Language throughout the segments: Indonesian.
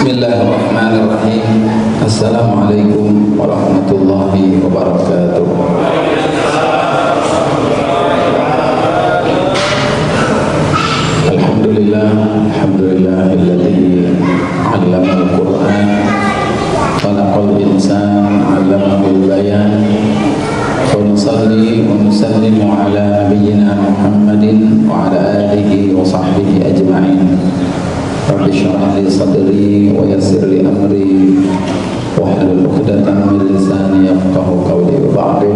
Bismillahirrahmanirrahim. Assalamualaikum warahmatullahi wabarakatuh. Alhamdulillahilladzi 'allamal Qur'an khalaqal insana 'allamahul bayan. Wa nusalli wa nusallimu ala nabiyyina Muhammadin wa ala alihi wa sahbihi ajma'in. Rabbi shrah li sadri wa yassir li amri wahlul 'uqdatam min lisani yafqahu qawli wa ba'du.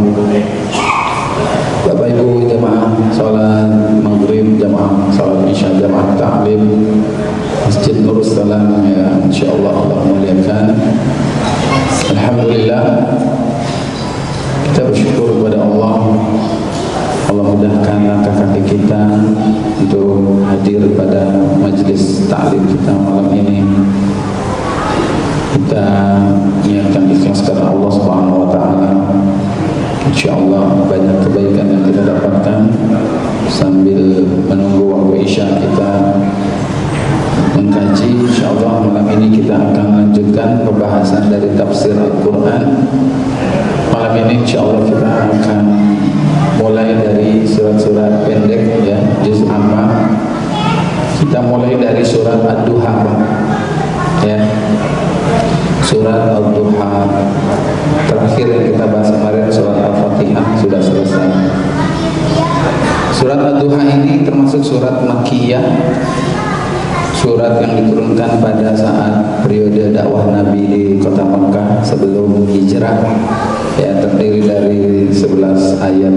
Bapak Ibu jemaah salat maghrib, jemaah salat isya, jemaah ta'lim Masjid Nurus Salam yang insyaallah Allah muliakan. Alhamdulillah, kita bersyukur kepada Allah. Allah mudahkan langkah kaki kita untuk hadir pada majelis ta'lim kita malam ini. Kita niatkan ikhlas karena Allah Subhanahu wa taala. Insyaallah banyak kebaikan yang kita dapatkan sambil menunggu waktu isya kita mengkaji. Insyaallah malam ini kita akan lanjutkan pembahasan dari tafsir Al-Qur'an. Malam ini insyaallah kita akan mulai dari surat-surat pendek ya, juz amma. Kita mulai dari surat Ad-Duha ya. Surat Ad-Duha terakhir yang kita bahas kemarin surat Al-Fatihah sudah selesai. Surat Ad-Duha ini termasuk surat Makkiyah, surat yang diturunkan pada saat periode dakwah Nabi di kota Makkah sebelum hijrah ya, terdiri dari 11 ayat.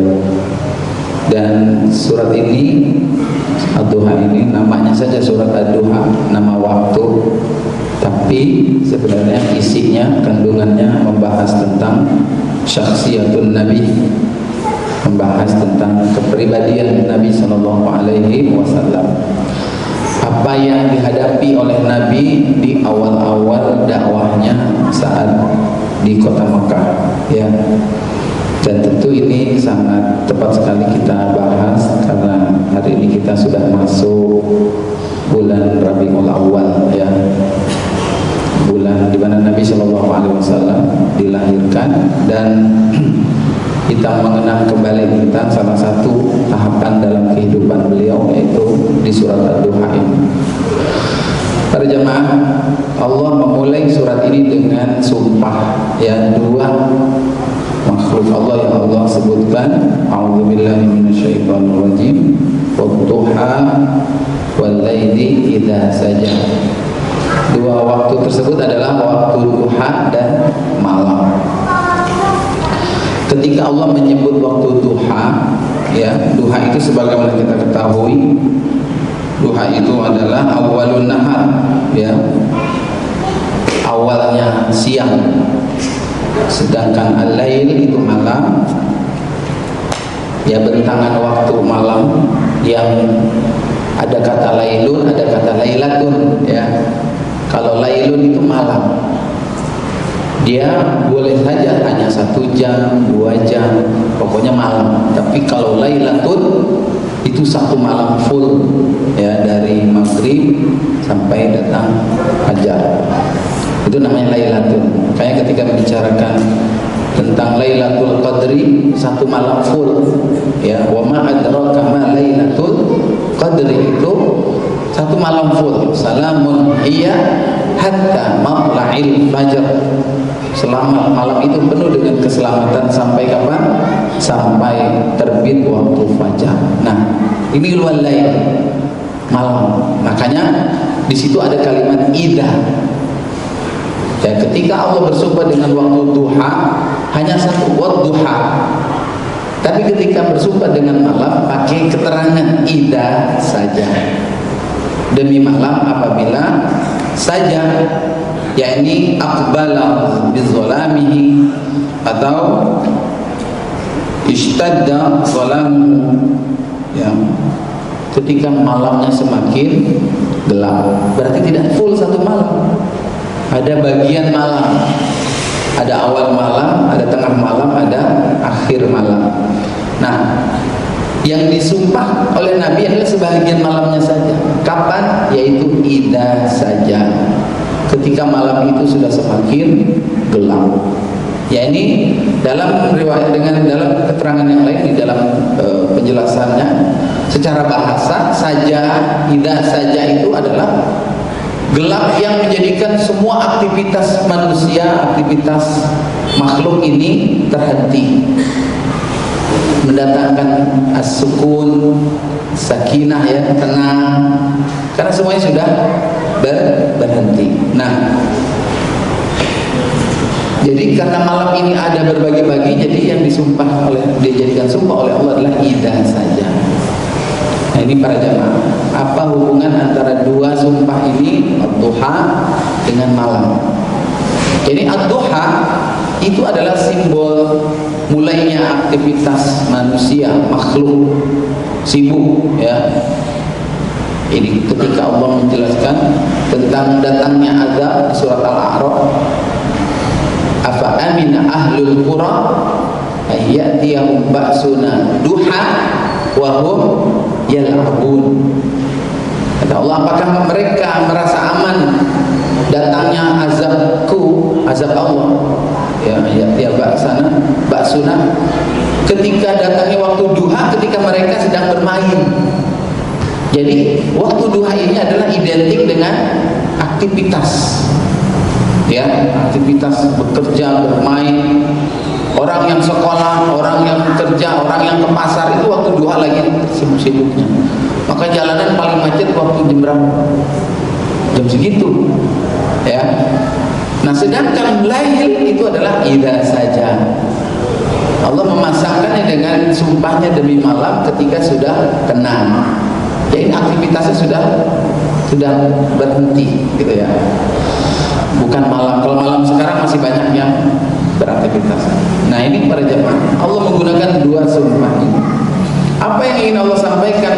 Dan surat ini Ad-Duha ini namanya saja surat Ad-Duha, nama waktu, tapi sebenarnya isinya, kandungannya membahas tentang syakhsiyatun Nabi, membahas tentang kepribadian Nabi sallallahu alaihi wasallam. Apa yang dihadapi oleh Nabi di awal-awal dakwahnya saat di kota Makkah ya. Dan tentu ini sangat tepat sekali kita bahas karena hari ini kita sudah masuk bulan Rabiul Awal ya, bulan di mana Nabi Shallallahu Alaihi Wasallam dilahirkan, dan kita mengenang kembali tentang salah satu tahapan dalam kehidupan beliau, yaitu di surat Ad-Duha ini. Para jemaah, Allah memulai surat ini dengan sumpah ya, dua makhluk Allah yang Allah sebutkan. A'udzubillahi minasyaitonir rajim. Wadduha wallaili idza saja. Dua waktu tersebut adalah waktu duha dan malam. Ketika Allah menyebut waktu duha ya, duha itu sebagaimana kita ketahui, duha itu adalah awalun nahar ya, awalnya siang. Sedangkan al-lail itu malam ya, bentangan waktu malam yang ada kata lailun, ada kata lailatun ya. Kalau lailun itu malam, dia boleh saja hanya 1 jam, 2 jam, pokoknya malam. Tapi kalau lailatun itu 1 malam full ya, dari maghrib sampai datang fajar. Itu namanya lailatun. Kayak ketika membicarakan tentang Lailatul Qadri, 1 malam full ya. Wa ma adraka ma Lailatul Qadri, itu 1 malam full. Salamun hiya hatta matla'il fajr. Selama malam itu penuh dengan keselamatan sampai kapan? Sampai terbit waktu fajar. Nah, ini luar lail, malam. Makanya di situ ada kalimat idza. Ya, ketika Allah bersumpah dengan waktu duha, hanya 1 wadduha. Tapi ketika bersumpah dengan malam, pakai keterangan idza saja. Demi malam apabila saja, yakni aqbala bizalamihi atau ishtadda zalamu ya, ketika malamnya semakin gelap. Berarti tidak full 1 malam, ada bagian malam, ada awal malam, ada tengah malam, ada akhir malam. Nah, yang disumpah oleh Nabi adalah sebagian malamnya saja. Kapan? Yaitu idza saja, ketika malam itu sudah semakin gelap. Ya, ini dalam riwayat dalam keterangan yang lain di dalam penjelasannya secara bahasa saja, idza saja itu adalah gelap yang menjadikan semua aktivitas manusia, aktivitas makhluk ini terhenti, mendatangkan as-sukun, sakinah, ya, tenang, karena semuanya sudah berhenti. Nah, jadi karena malam ini ada berbagi-bagi, jadi yang dijadikan sumpah oleh Allah adalah idza saja. Nah, ini para jamaah, apa hubungan antara dua sumpah ini, ad-duha dengan malam? Jadi ad-duha itu adalah simbol mulainya aktivitas manusia, makhluk sibuk, ya. Ini ketika Allah menjelaskan tentang datangnya azab di surat Al-A'raf, afa amina ahlul qura ayyatiyahum ba'suna duha wa hum yal'abun. Kata Allah, apakah mereka merasa aman datangnya azab Allah, ya, ayyatiyah ba'suna ketika datangnya waktu duha, ketika mereka sedang bermain. Jadi waktu duha ini adalah identik dengan aktivitas, ya, aktivitas bekerja, bermain. Orang yang sekolah, orang yang kerja, orang yang ke pasar itu waktu duha lagi sibuk-sibuknya. Maka jalanan paling macet waktu jam berapa? Jam segitu, ya. Nah, sedangkan lail itu adalah idza saja. Allah memasangkannya dengan sumpahnya demi malam ketika sudah tenang. Jadi aktivitasnya sudah berhenti, gitu ya. Bukan malam. Kalau malam sekarang masih banyak yang beraktivitas. Nah, ini para jemaah, Allah menggunakan dua sumpah ini. Apa yang ingin Allah sampaikan?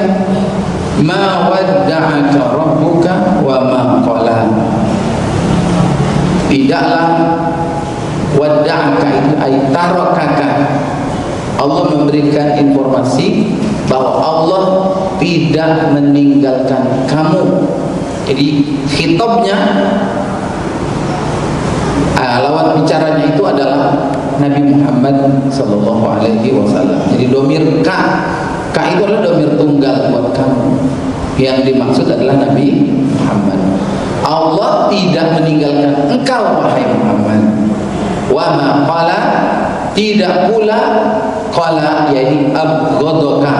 Ma wadda'aka rabbuka wa ma qala. Tidaklah wadda'aka itu ay tarakaka. Allah memberikan informasi bahwa Allah tidak meninggalkan kamu. Jadi khitabnya, lawan bicaranya itu adalah Nabi Muhammad sallallahu alaihi wasallam. Jadi domir ka itu adalah domir tunggal buat kamu. Yang dimaksud adalah Nabi Muhammad. Allah tidak meninggalkan engkau wahai Muhammad. Wa ma qala, tidak pula qala, yaitu abghadaka,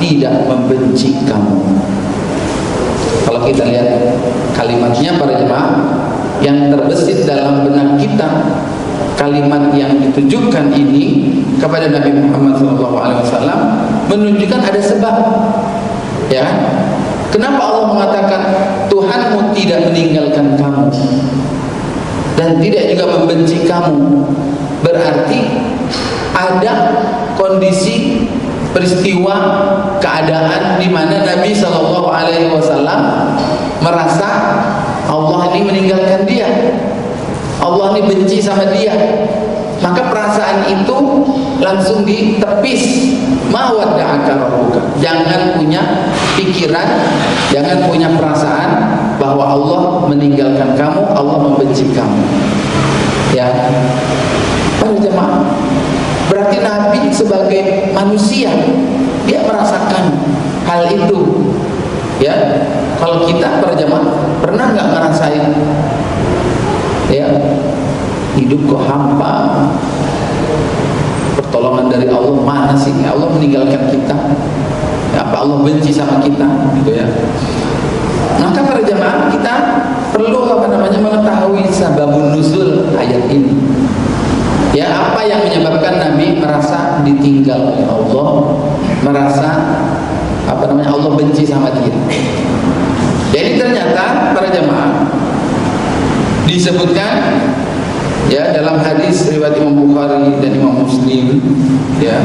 tidak membenci kamu. Kalau kita lihat kalimatnya para jemaah, yang terbesit dalam benak kita, kalimat yang ditujukan ini kepada Nabi Muhammad SAW menunjukkan ada sebab, ya. Kenapa Allah mengatakan Tuhanmu tidak meninggalkan kamu dan tidak juga membenci kamu? Berarti ada kondisi, peristiwa, keadaan di mana Nabi SAW merasa Allah ini meninggalkan dia, Allah ini benci sama dia. Maka perasaan itu langsung ditepis. Ma wadda'aka rabbuka. Jangan punya pikiran, jangan punya perasaan bahwa Allah meninggalkan kamu, Allah membenci kamu. Ya, para jemaah, berarti Nabi sebagai manusia dia merasakan hal itu. Ya, kalau kita para jemaah pernah nggak ngerasain, ya, hidup kok hampa, pertolongan dari Allah mana sih? Allah meninggalkan kita, ya, apa Allah benci sama kita, gitu ya. Maka para jemaah, kita perlu mengetahui sababun nuzul ayat ini. Ya, apa yang menyebabkan Nabi merasa ditinggal oleh Allah, merasa Allah benci sama dia. Jadi ternyata para jemaah disebutkan, ya, dalam hadis riwayat Imam Bukhari dan Imam Muslim, ya,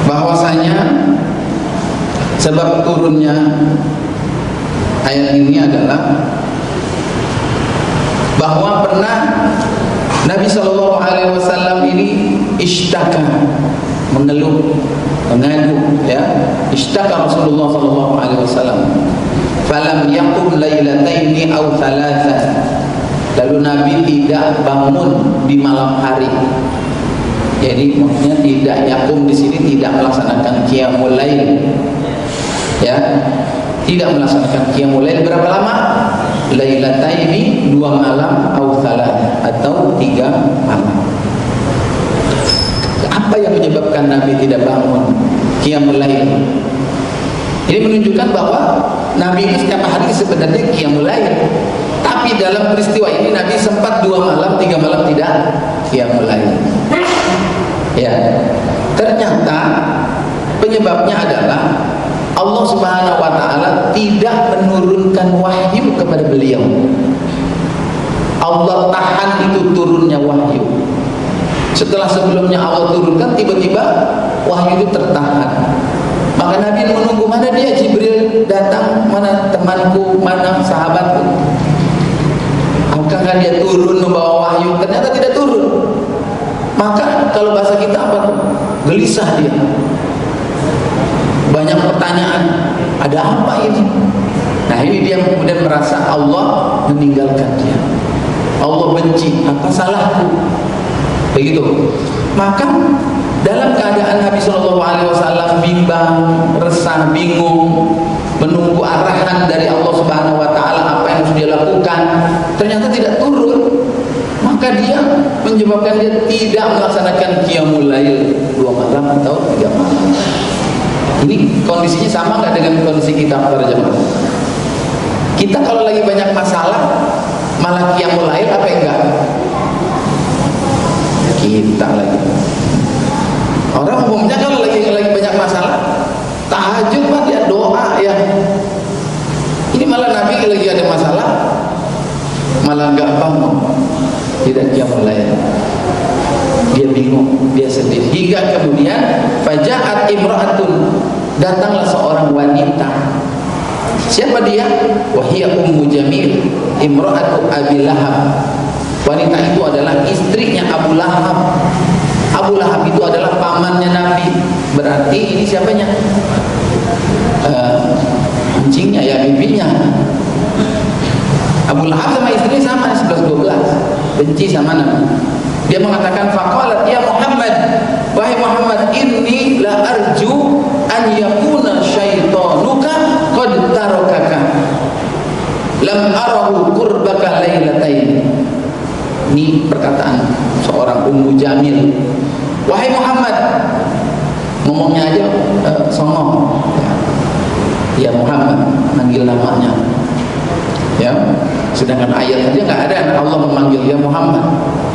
bahwasanya sebab turunnya ayat ini adalah bahwa pernah Nabi SAW ini ishtaka, mengeluh, mengadu, ya, ishtaka Rasulullah SAW, falam yaqum lailataini aw thalatha, lalu Nabi tidak bangun di malam hari. Jadi maksudnya tidak yakum di sini tidak melaksanakan qiyamul lail. Ya, tidak melaksanakan qiyamul lail berapa lama? Lailataini, 2 malam, atau 3 malam. Apa yang menyebabkan Nabi tidak bangun qiyamul lail? Ini menunjukkan bahwa Nabi itu setiap hari sebenarnya qiyamul lail. Tapi dalam peristiwa ini Nabi sempat 2 malam, 3 malam tidak qiyamul lail. Ya, ternyata penyebabnya adalah Allah Subhanahu wa taala tidak menurunkan wahyu kepada beliau. Allah tahan itu turunnya wahyu. Setelah sebelumnya Allah turunkan, tiba-tiba wahyu itu tertahan. Maka Nabi menunggu, mana dia Jibril datang, mana temanku, mana sahabatku. Apakah dia turun membawa wahyu? Ternyata tidak turun. Maka kalau bahasa kita apa? Gelisah dia. Banyak pertanyaan, ada apa ini? Nah, ini dia kemudian merasa Allah meninggalkan dia. Allah benci, apa salahku? Begitu. Maka dalam keadaan Nabi SAW bimbang, resah, bingung, menunggu arahan dari Allah Subhanahu wa taala apa yang harus dia lakukan, ternyata tidak turun. Maka dia menyebabkan dia tidak melaksanakan qiyamul lail 2 malam atau 3 malam. Ini kondisinya sama nggak dengan kondisi kita para jemaah? Kita kalau lagi banyak masalah malah qiyamul lail apa enggak? Kita lagi. Orang umumnya kalau lagi banyak masalah tahajud Pak, dia doa ya. Ini malah Nabi lagi ada masalah malah enggak bangun, tidak qiyamul lail. Dia bingung, dia sedih. Hingga kemudian faja'at imra'atun, datanglah seorang wanita. Siapa dia? Wahia Ummu Jamil, imra'atu Abi Lahab. Wanita itu adalah istrinya Abu Lahab. Abu Lahab itu adalah pamannya Nabi. Berarti ini siapanya? Anjingnya ya, bibinya. Abu Lahab sama istrinya sama 11-12, benci sama Nabi. Dia mengatakan faqalat ya Muhammad, wahai Muhammad, inni la arju an yakuna syaitanuka qad tarakaka lam arahu qurbaka lailatain. Ini perkataan seorang Ummu Jamil. Wahai Muhammad, ngomongnya aja songong. Ya Muhammad, manggil namanya. Ya, sedangkan ayat saja nggak ada Allah memanggil ya Muhammad,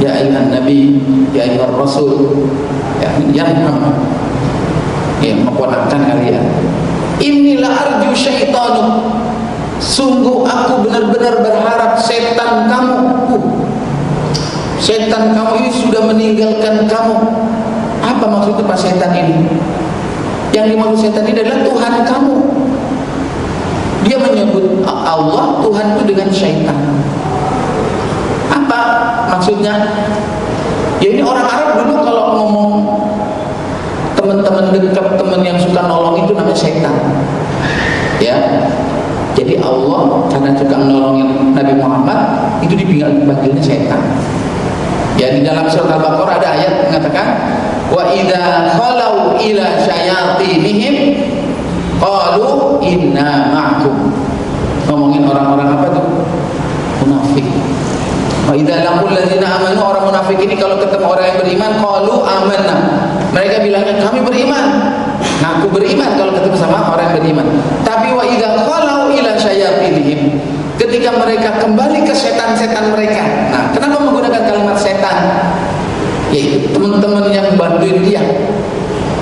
ya ayyuhan nabi, ya ayyuhar rasul, ya Muhammad, ya memponakan kalian. Inilah arju syaitanu, sungguh aku benar-benar berharap setan kamu, setan kamu ini sudah meninggalkan kamu. Apa maksudnya Pak setan ini? Yang dimaksud setan ini adalah Tuhan kamu. Dia menyebut Allah Tuhan itu dengan syaitan. Apa maksudnya? Ya ini orang Arab dulu kalau ngomong teman-teman dekat, teman yang suka nolong itu namanya syaitan. Ya. Jadi Allah karena suka nolongin Nabi Muhammad itu dipanggilnya syaitan. Ya, di dalam surat Al-Baqarah ada ayat mengatakan wa idza khalau ila syayatinihim qalu inna ma'akum. Ngomongin orang-orang apa tuh? Munafik. Wa idza laqul ladzina amanu, orang munafik ini kalau ketemu orang yang beriman qalu amanna. Mereka bilangnya kami beriman. Ngaku beriman kalau ketemu sama orang yang beriman. Tapi wa idza khalau ila syayatinihim, ketika mereka kembali ke setan-setan mereka. Nah, kenapa menggunakan kalimat setan? Yaitu teman-teman yang bantuin dia.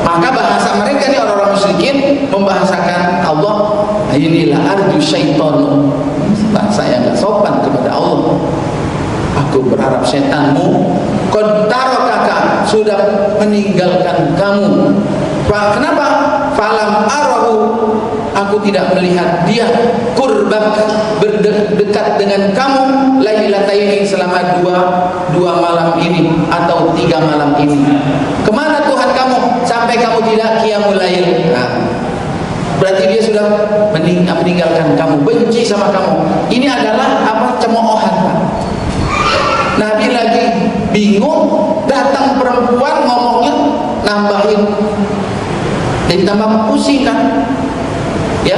Maka bahasa mereka nih orang-orang musyrikin membahasakan Allah, inilah arju syaitan, bahasa yang gak sopan kepada Allah. Aku berharap setanmu qad tarakaka, sudah meninggalkan kamu. Kenapa? Falam arahu, aku tidak melihat dia qurbak, berdekat dengan kamu lailataini, selama dua malam ini atau 3 malam ini. Kemana Tuhan kamu sampai kamu tidak qiyamul lail? Nah, berarti dia sudah meninggalkan kamu, benci sama kamu. Ini adalah apa? Cemoohan, Pak. bingung, datang perempuan ngomongnya nambahin, jadi tambah pusing kan? Ya,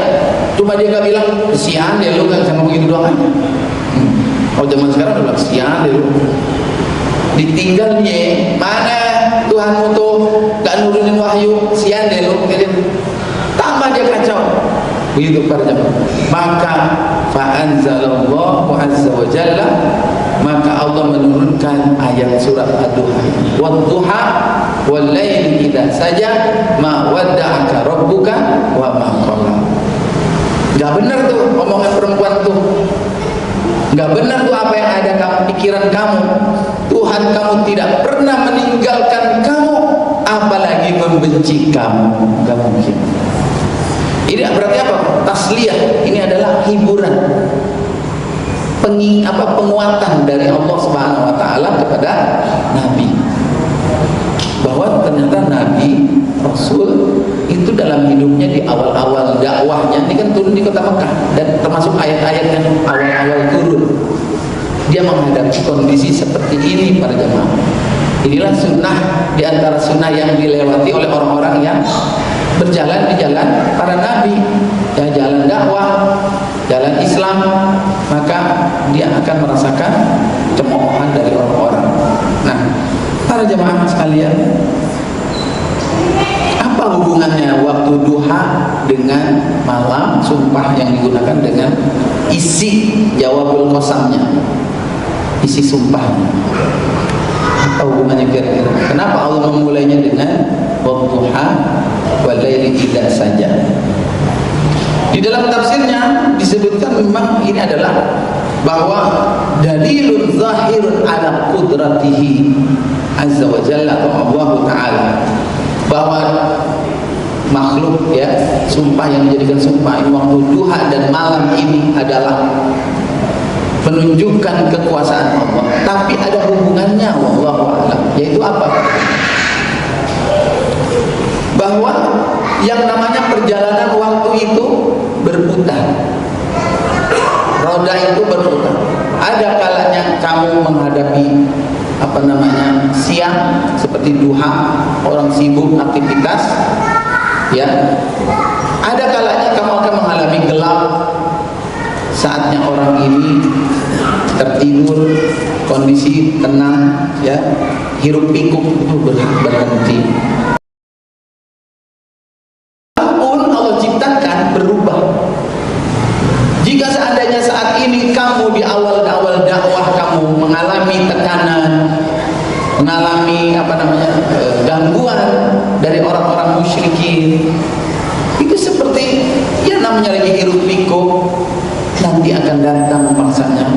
cuma dia gak bilang kesian deh lu kan sama begitu doang aja. Oh zaman sekarang udah bilang kesian deh lu. Ditinggalnya mana Tuhanmu tuh gak nurunin wahyu, kesian deh lu. Tambah dia kacau. Begitu para jemaah. Maka fa'anzalallahu azza wa jalla, maka Allah menurunkan ayat surat Ad-Duha. Wadduha wal laili idza saja ma wadda'aka rabbuka wa ma qala. Enggak benar tuh omongan perempuan tuh. Enggak benar tuh apa yang ada dalam pikiran kamu. Tuhan kamu tidak pernah meninggalkan kamu, apalagi membenci kamu. Enggak mungkin. Ini berarti apa? Tasliyah. Ini adalah hiburan, penguatan dari Allah Subhanahu wa taala kepada Nabi, bahwa ternyata Nabi Rasul itu dalam hidupnya di awal-awal dakwahnya ini kan turun di kota Mekah, dan termasuk ayat-ayat yang awal-awal turun dia menghadapi kondisi seperti ini para jemaah. Inilah sunnah di antara sunnah yang dilewati oleh orang-orang yang berjalan di jalan para nabi, yang jalan dakwah, jalan Islam, maka dia akan merasakan cemoohan dari orang-orang. Nah, para jemaah sekalian, apa hubungannya waktu duha dengan malam sumpah yang digunakan dengan isi jawabul qasamnya, isi sumpahnya? Apa hubungannya kira-kira? Kenapa Allah memulainya dengan wadduha wal laili idza saja? Di dalam tafsirnya disebutkan memang ini adalah bahwa dalilun zahirun ala qudratihi azza wa jalla atau Allah taala, bahwa makhluk ya, sumpah yang menjadikan sumpah waktu duha dan malam ini adalah menunjukkan kekuasaan Allah, tapi ada hubungannya wallahu a'lam, yaitu apa? Bahwa yang namanya perjalanan waktu itu berputar, roda itu berputar. Ada kalanya kamu menghadapi siang seperti duha, orang sibuk aktivitas, ya. Ada kalanya kamu akan mengalami gelap, saatnya orang ini tertidur, kondisi tenang, ya, hiruk pikuk itu berhenti. Apapun Allah ciptakan berubah. Jika seandainya saat ini kamu di awal-awal dakwah kamu mengalami tekanan, mengalami gangguan dari orang-orang musyrikin, itu seperti ya namanya lagi hiruk pikuk, nanti akan datang maksanya.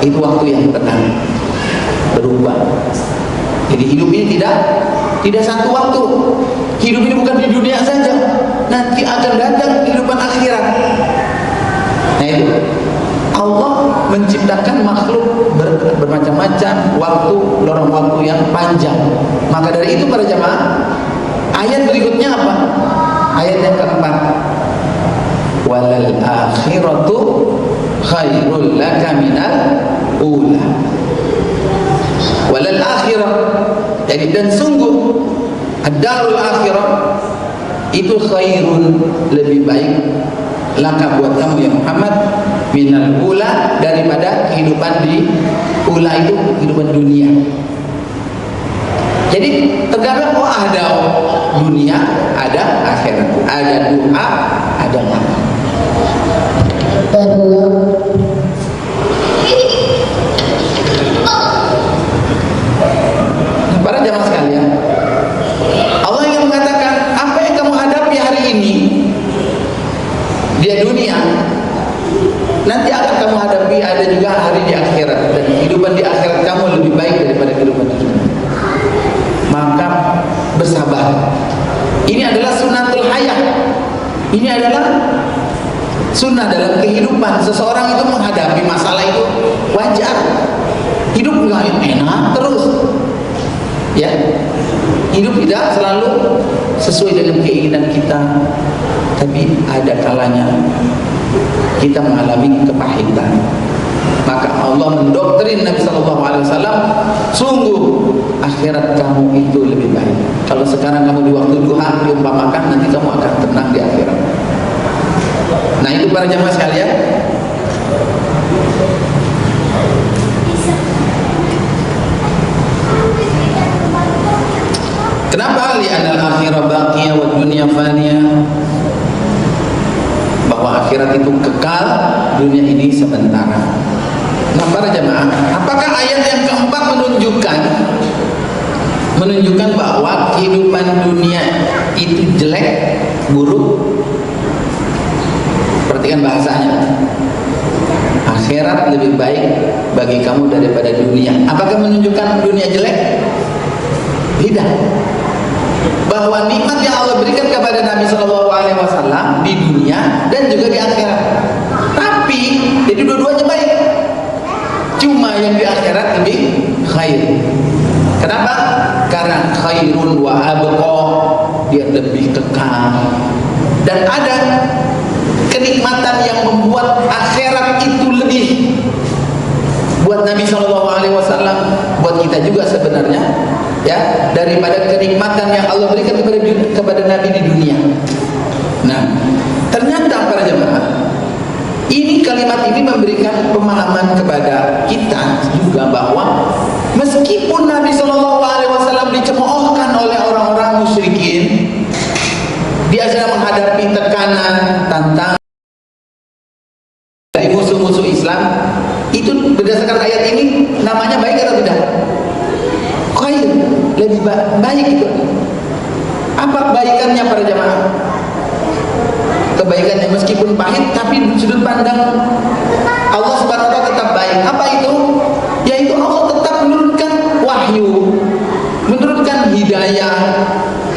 Itu waktu yang tenang, berubah. Jadi hidup ini tidak satu waktu. Hidup ini bukan di dunia saja, nanti akan datang kehidupan akhirat. Nah itu Allah menciptakan makhluk bermacam-macam waktu, lorong waktu yang panjang. Maka dari itu para jamaah, ayat berikutnya apa? Ayat yang keempat, walal akhiratu khairul laka minal ula. Walal akhirah, jadi dan sungguh ad-darul akhirah itu khairun, lebih baik laka buat kamu ya Muhammad, minal ula, daripada kehidupan di ula itu kehidupan dunia. Jadi terkadang ada dunia, ada akhirat, ada duha, ada malam. Para jamaah sekalian, Allah yang mengatakan apa yang kamu hadapi hari ini di dunia, nanti akan kamu hadapi ada juga hari di akhirat, dan kehidupan di akhirat kamu lebih baik daripada kehidupan di dunia. Maka bersabar. Ini adalah sunnatul hayat. Ini adalah sunnah dalam kehidupan. Seseorang itu menghadapi masalah itu wajar. Hidup nggak enak terus, ya. Hidup tidak selalu sesuai dengan keinginan kita, tapi ada kalanya kita mengalami kepahitan, Maka Allah mendoktrin Nabi Shallallahu Alaihi Wasallam, sungguh akhirat kamu itu lebih baik. Kalau sekarang kamu di waktu duha diumpamakan, nanti kamu akan tenang di akhirat. Nah itu para jamaah sekalian. Kenapa? Li'anal akhirah baqiyah wa dunya faniyah. Bahwa akhirat itu kekal, dunia ini sementara. Nah para jamaah, apakah ayat yang keempat menunjukkan bahwa kehidupan dunia itu jelek, buruk? Perhatikan bahasanya. Akhirat lebih baik bagi kamu daripada dunia. Apakah menunjukkan dunia jelek? Tidak. Bahwa nikmat yang Allah berikan kepada Nabi Shallallahu Alaihi Wasallam di dunia dan juga di akhirat. Tapi jadi dua-duanya baik. Cuma yang di akhirat lebih khair. Kenapa? Karena khairun wa abqa, dia lebih kekal. Dan ada kenikmatan yang membuat akhirat itu lebih, buat Nabi Shallallahu Alaihi Wasallam, buat kita juga sebenarnya, ya, daripada kenikmatan yang Allah berikan kepada Nabi di dunia. Nah, ternyata para jemaah, ini kalimat ini memberikan pemahaman kepada kita juga bahwa meskipun Nabi Shallallahu Alaihi Wasallam dicemoohkan oleh orang-orang musyrikin, dia sedang menghadapi tekanan, tantangan dari musuh-musuh Islam. Itu berdasarkan ayat ini namanya baik atau tidak? Khair, lebih baik itu. Apa kebaikannya para jamaah? Kebaikannya meskipun pahit, tapi sudut pandang Allah Subhanahu wa taala tetap baik. Apa itu? Yaitu Allah tetap menurunkan wahyu, menurunkan hidayah,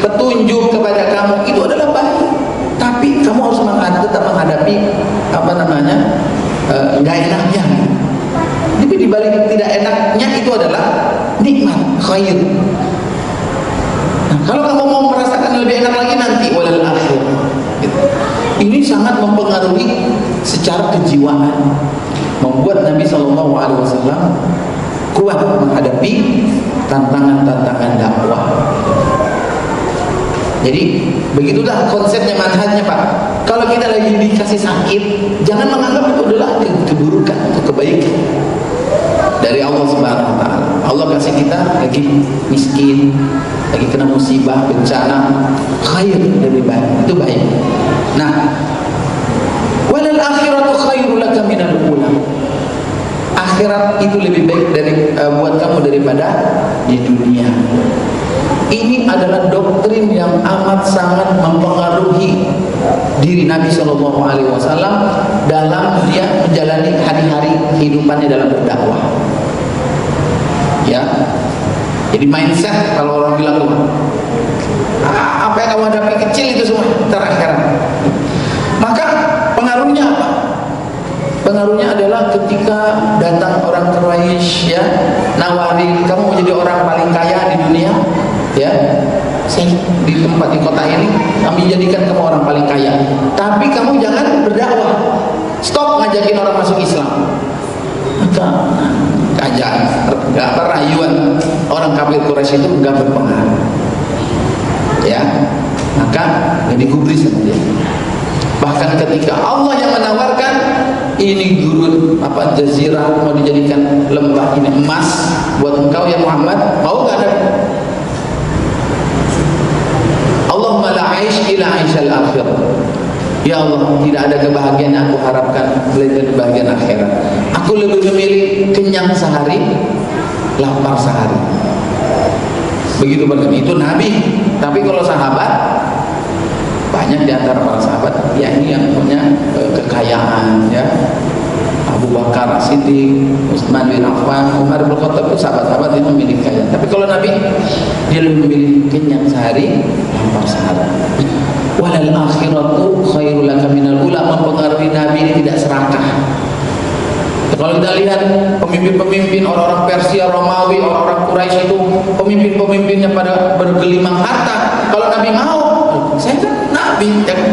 petunjuk kepada kamu. Itu adalah baik. Tapi kamu harus tetap menghadapi nggak enaknya. Tapi dibalik tidak enaknya itu adalah nikmat, khair. Nah, kalau kamu mau merasakan lebih enak lagi nanti walal akhir. Ini sangat mempengaruhi secara kejiwaan, membuat Nabi Shallallahu Alaihi Wasallam kuat menghadapi tantangan-tantangan dakwah. Jadi begitulah konsepnya, manhajnya Pak. Kalau kita lagi dikasih sakit, jangan menganggap itu adalah keburukan, itu kebaikan dari Allah Subhanahu Wa Taala. Allah kasih kita lagi miskin, lagi kena musibah, bencana, khair, lebih baik, itu baik. Nah, walal akhiratu khairul laka minal ula. Akhirat itu lebih baik buat kamu daripada di dunia. Ini adalah doktrin yang amat sangat mempengaruhi diri Nabi Shallallahu Alaihi Wasallam dalam dia menjalani hari-hari kehidupannya dalam berdakwah. Ya, jadi mindset kalau orang bilang apa yang kamu hadapi kecil itu semua terakhiran. Maka pengaruhnya apa? Pengaruhnya adalah ketika datang orang Quraisy, ya, nawari kamu mau jadi orang paling kaya di dunia, ya, saya di kota ini kami jadikan kamu orang paling kaya, tapi kamu jangan berdakwah, stop ngajakin orang masuk Islam. Maka rayuan orang kafir Quraisy itu enggak berpengaruh, ya, maka jadi gubris sama dia. Bahkan ketika Allah yang menawarkan ini gurun jazirah mau dijadikan lembah ini emas buat engkau ya Muhammad, mau nggak ada? Allahumma la aish ila aishal akhir. Ya Allah, tidak ada kebahagiaan yang aku harapkan selain kebahagiaan akhirat. Aku lebih memilih kenyang sehari, lapar sehari. Begitu berarti itu Nabi. Tapi kalau sahabat, banyak di antara para sahabat, ya ini yang punya kekayaan, ya. Abu Bakar Siddiq, Utsman bin Affan, Umar bin Khattab itu sahabat-sahabat yang memiliki kekayaan. Tapi kalau Nabi, dia lebih memilih kenyang sehari, lapar sehari. Walal akhiratu khairul laka minal ula, mempengaruhi Nabi ini tidak serakah. Kalau kita lihat pemimpin-pemimpin orang-orang Persia, Romawi, orang-orang Quraisy itu pemimpin-pemimpinnya pada bergelimang harta. Kalau Nabi mau, saya kan Nabi, ya kan?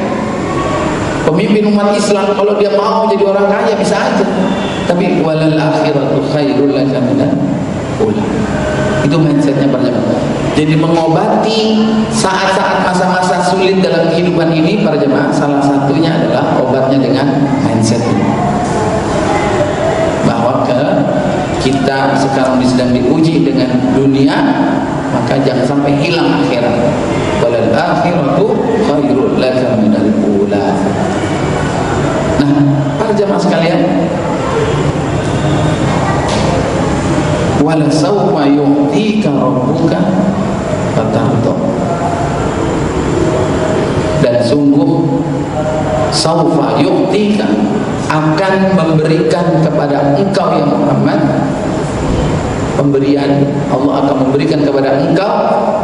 Pemimpin umat Islam kalau dia mau jadi orang kaya bisa aja, tapi walal akhiratu khairul laka minal ula. Itu mindsetnya para jemaah. Jadi mengobati saat-saat masa-masa sulit dalam kehidupan ini para jemaah, salah satunya adalah obatnya dengan mindset ini. Bahwa kita sekarang sedang diuji dengan dunia, maka jangan sampai hilang akhirat. Walal akhiratu khairul laka minal ula. Nah, para jemaah sekalian, wala sawfa yu'tika rabbuka fatarda. Dan sungguh sawfa yu'tika, akan memberikan kepada engkau ya Muhammad, pemberian Allah akan memberikan kepada engkau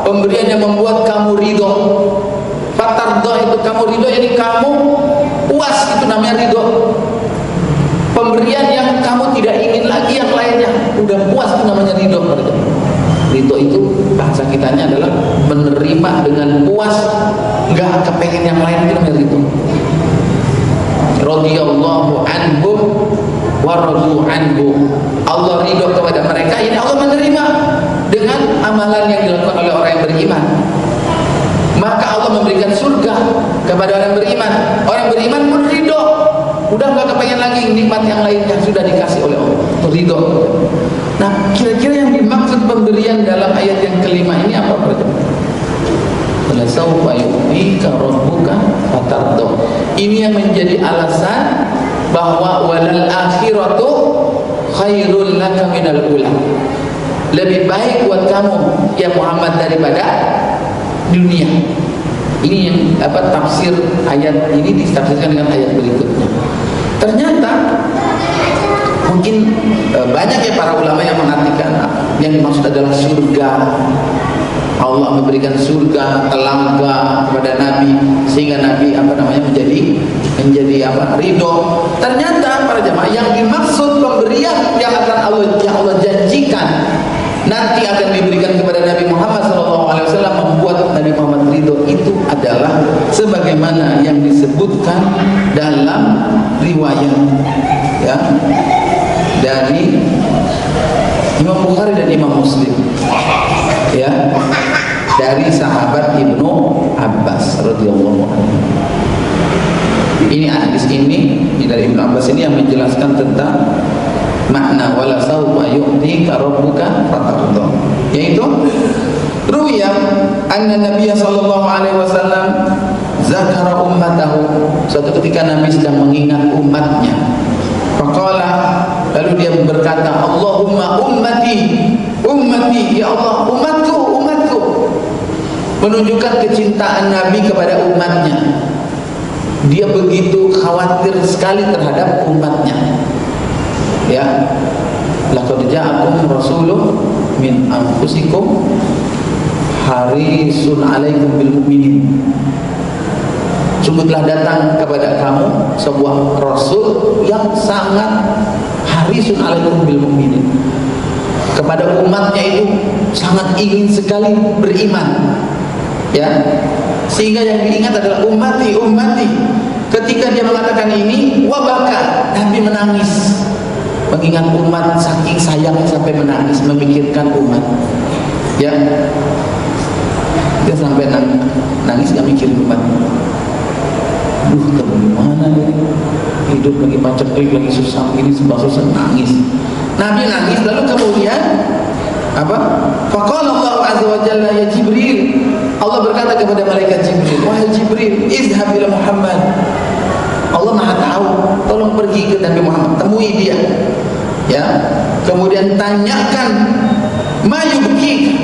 pemberian yang membuat kamu ridho. Fatarda itu kamu ridho, jadi kamu puas, itu namanya ridho. Pemberian yang kamu tidak ingin lagi yang lainnya, udah puas, itu namanya ridho. Ridho itu bahasa kitanya adalah menerima dengan puas, nggak kepengen yang lain, itu namanya ridho. Radhiyallahu anhum wa radu anhu. Allah ridho kepada mereka, ini Allah menerima dengan amalan yang dilakukan oleh orang yang beriman. Maka Allah memberikan surga kepada orang yang beriman. Orang yang beriman pun ridho, udah nggak kepengen lagi nikmat yang lain yang sudah dikasih oleh Allah, ridho. Nah, kira-kira yang dimaksud pemberian dalam ayat yang kelima ini apa berarti? Sawfa yu'tika rabbuka fatarda. Ini yang menjadi alasan bahwa walal akhiratu khairul laka minal ula. Lebih baik buat kamu ya Muhammad daripada dunia. Ini yang tafsir ayat ini ditafsirkan dengan ayat berikutnya. Ternyata mungkin banyak ya para ulama yang mengartikan yang dimaksud adalah surga. Allah memberikan surga telaga kepada Nabi sehingga Nabi menjadi ridho. Ternyata para jemaah yang dimaksud pemberian yang akan Allah janjikan nanti akan diberikan kepada Nabi Muhammad SAW membuat Nabi Muhammad ridho itu adalah sebagaimana yang disebutkan dalam riwayat ya dari Imam Bukhari dan Imam Muslim ya, dari sahabat Ibnu Abbas radhiyallahu anhu. Ini hadis ini dari Ibnu Abbas ini yang menjelaskan tentang makna wala sawfa yu'tika rabbuka fatarda, yaitu ruwiya anna Nabiy sallallahu alaihi wasallam zakara ummatahu. Suatu ketika Nabi sedang mengingat umatnya, faqala, lalu dia berkata, Allahumma ummati ummati, ya Allah umatku umatku, menunjukkan kecintaan Nabi kepada umatnya. Dia begitu khawatir sekali terhadap umatnya ya. Laqad ja'akum rasulun min anfusikum harisun 'alaikum bil mu'minin. Sungguh telah datang kepada kamu sebuah rasul yang sangat harisun 'alaikum bil mu'minin. Kepada umatnya itu sangat ingin sekali beriman ya, sehingga yang diingat adalah ummati ummati. Ketika dia mengatakan ini, wabaka, Nabi menangis mengingat umat, saking sayangnya sampai menangis memikirkan umat ya. Dia sampai nangis gak mikirin umat. Gimana nih, hidup lagi paceklik, lagi susah ini, sebab susah, nangis. Nabi nangis, lalu kemudian apa? Faqala Allah azza wa jalla ya Jibril. Allah berkata kepada malaikat Jibril, wahai Jibril, izhab ila Muhammad. Allah Maha tahu, tolong pergi ke Nabi Muhammad, temui dia. Ya. Kemudian tanyakan, ma yubkik,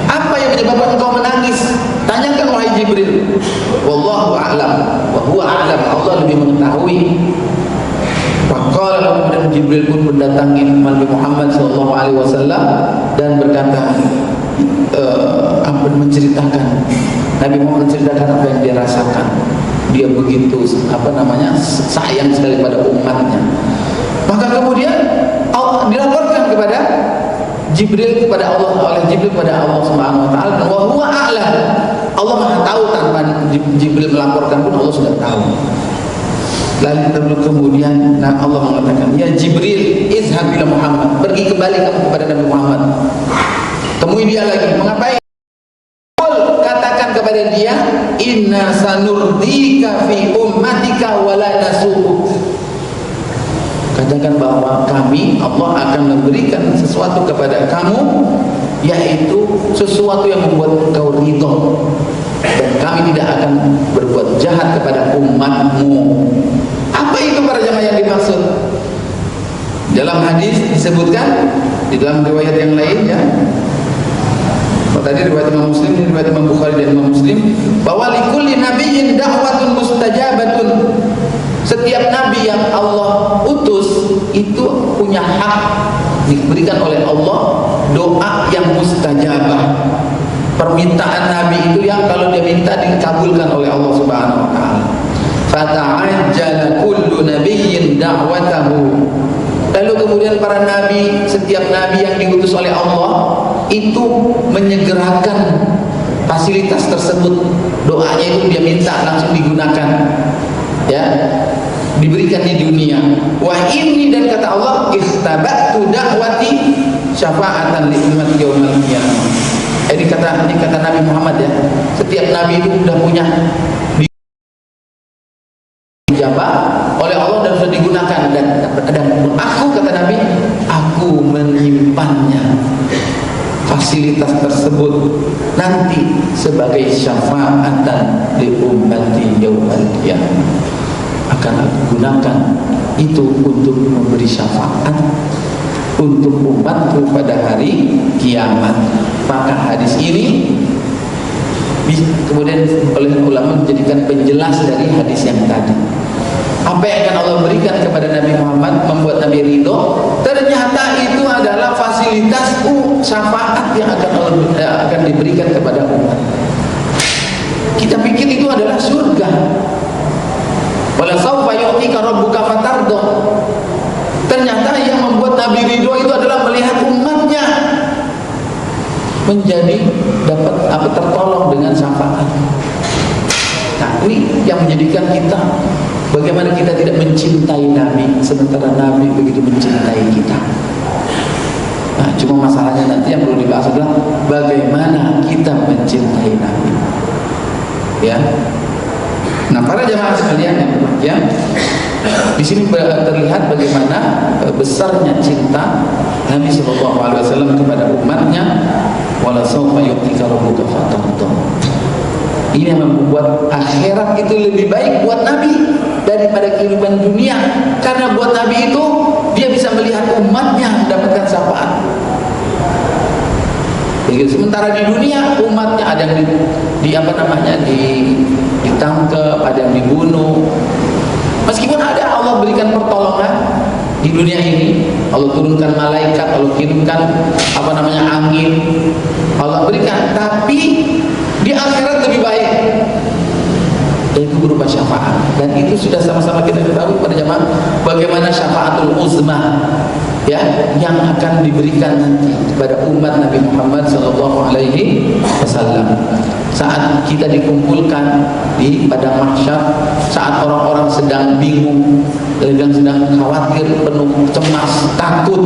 apa yang menyebabkan engkau menangis? Tanyakan wahai Jibril. Wallahu a'lam wa huwa a'lam. Allah lebih mengetahui. Faqala, kemudian Jibril pun mendatangi Nabi Muhammad SAW dan berkata, menceritakan, Nabi Muhammad menceritakan apa yang dia rasakan. Dia begitu sayang sekali pada umatnya. Maka kemudian dilaporkan kepada Jibril kepada Allah, oleh Jibril kepada Allah Subhanahu wa taala, dan wa huwa a'lam. Allah Maha tahu, tanpa Jibril melaporkan pun Allah sudah tahu. Lalu kemudian Allah mengatakan, ya Jibril, izhab ila Muhammad, pergi kembali kamu kepada Nabi Muhammad, temui dia lagi. Mengapain? Katakan kepada dia, inna sanurdika fi ummatika wala nasu'uk. Katakan bahwa kami, Allah akan memberikan sesuatu kepada kamu, yaitu sesuatu yang membuat engkau ridho, dan kami tidak akan berbuat jahat kepada umatmu. Apa itu para jamaah yang dimaksud? Dalam hadis disebutkan, di dalam riwayat yang lain ya, tadi riwayat Imam Muslim, riwayat Imam Bukhari dan Imam Muslim, bahwa likulli nabiyyin da'watun mustajabatun. Setiap nabi yang Allah utus itu punya hak diberikan oleh Allah doa yang mustajabah. Permintaan nabi itu yang kalau dia minta dikabulkan oleh Allah Subhanahu wa taala. Fata'ajjala kullu nabiyyin da'watahu. Lalu kemudian para nabi, setiap nabi yang diutus oleh Allah itu menyegerakan fasilitas tersebut. Doanya itu dia minta langsung digunakan, ya, diberikan di dunia. Wa inni, dan kata Allah, istabatu da'wati syafa'atan li ummati yaumil qiyamah. Ini kata Nabi Muhammad ya. Setiap nabi itu sudah punya dijabah oleh Allah dan sudah digunakan, dan aku, kata Nabi, aku menyimpannya, fasilitas tersebut nanti sebagai syafa'atan li ummati yaumil qiyamah. Akan aku gunakan itu untuk memberi syafaat untuk umatku pada hari kiamat. Maka hadis ini kemudian oleh ulama menjadikan penjelas dari hadis yang tadi. Apa yang akan Allah berikan kepada Nabi Muhammad membuat Nabi ridho, ternyata itu adalah fasilitas syafaat yang akan diberikan kepada umat. Kita pikir itu adalah surga. Wala sawfa yu'tika rabbuka fatardo. Ternyata yang membuat Nabi ridho itu adalah melihat umatnya menjadi dapat tertolong dengan syafaat. Nah, ini yang menjadikan kita, bagaimana kita tidak mencintai Nabi sementara Nabi begitu mencintai kita. Nah, cuma masalahnya nanti yang perlu dibahas adalah bagaimana kita mencintai Nabi. Ya. Nah, para jamaah sekalian yang berbahagia, di sini terlihat bagaimana besarnya cinta Nabi Shallallahu Alaihi Wasallam kepada umatnya. Wala sawfa yu'tika rabbuka fatarda. Ini yang membuat akhirat itu lebih baik buat Nabi daripada kehidupan dunia, karena buat Nabi itu dia bisa melihat umatnya mendapatkan syafaat. Sementara di dunia umatnya ada yang ditangkap, ada yang dibunuh. Meskipun ada Allah berikan pertolongan di dunia ini, Allah turunkan malaikat, Allah kirimkan angin, Allah berikan, tapi di akhirat lebih baik, yaitu berupa syafaat. Dan itu sudah sama-sama kita ketahui pada jamaah bagaimana syafaatul uzma, ya, yang akan diberikan nanti kepada umat Nabi Muhammad sallallahu alaihi wasallam saat kita dikumpulkan di padang mahsyar, saat orang-orang sedang bingung, sedang khawatir, penuh cemas, takut,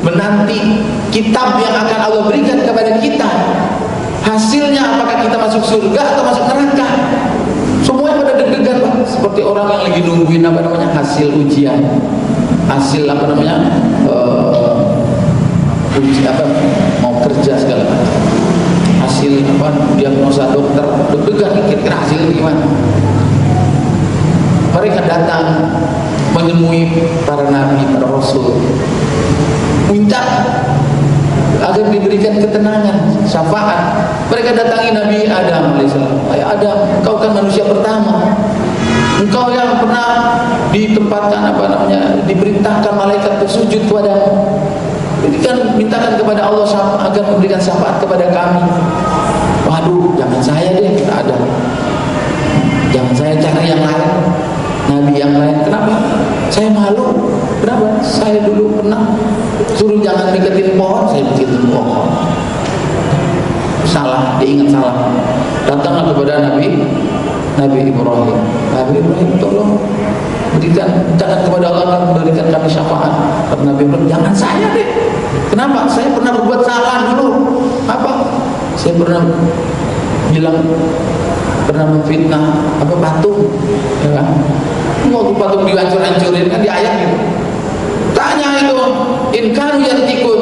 menanti kitab yang akan Allah berikan kepada kita. Hasilnya apakah kita masuk surga atau masuk neraka? Semuanya pada deg-degan, Pak. Seperti orang yang lagi nungguin hasil ujian, hasil mau kerja segala macam, hasil diagnosa dokter, deg-degan kira-kira hasilnya gimana. Mereka datang menemui para nabi, para rasul, minta agar diberikan ketenangan, syafaat. Mereka datangi Nabi Adam alaihissalam. Hai Adam, engkau kan manusia pertama, engkau yang pernah ditempatkan diperintahkan malaikat bersujud kepadamu. Mintakan kepada Allah agar memberikan syafaat kepada kami. Waduh, jangan saya deh, kata Adam. Jangan saya cari yang lain, nabi yang lain. Kenapa? Saya malu. Kenapa? Saya dulu pernah suruh jangan deketin pohon, saya deketin pohon. Salah, dia ingat salah. Datanglah kepada Nabi Ibrahim. Nabi Ibrahim, tolong berikan, jangan kepada Allah akan berikan kami syafaat. Kata Nabi Ibrahim, jangan saya deh. Kenapa? Saya pernah berbuat salah dulu. Apa? Saya pernah bilang, pernah memfitnah apa patung, ya kan? Waktu patung dihancur-hancurin kan di ayat gitu. Tanya itu, in kanu yantikun.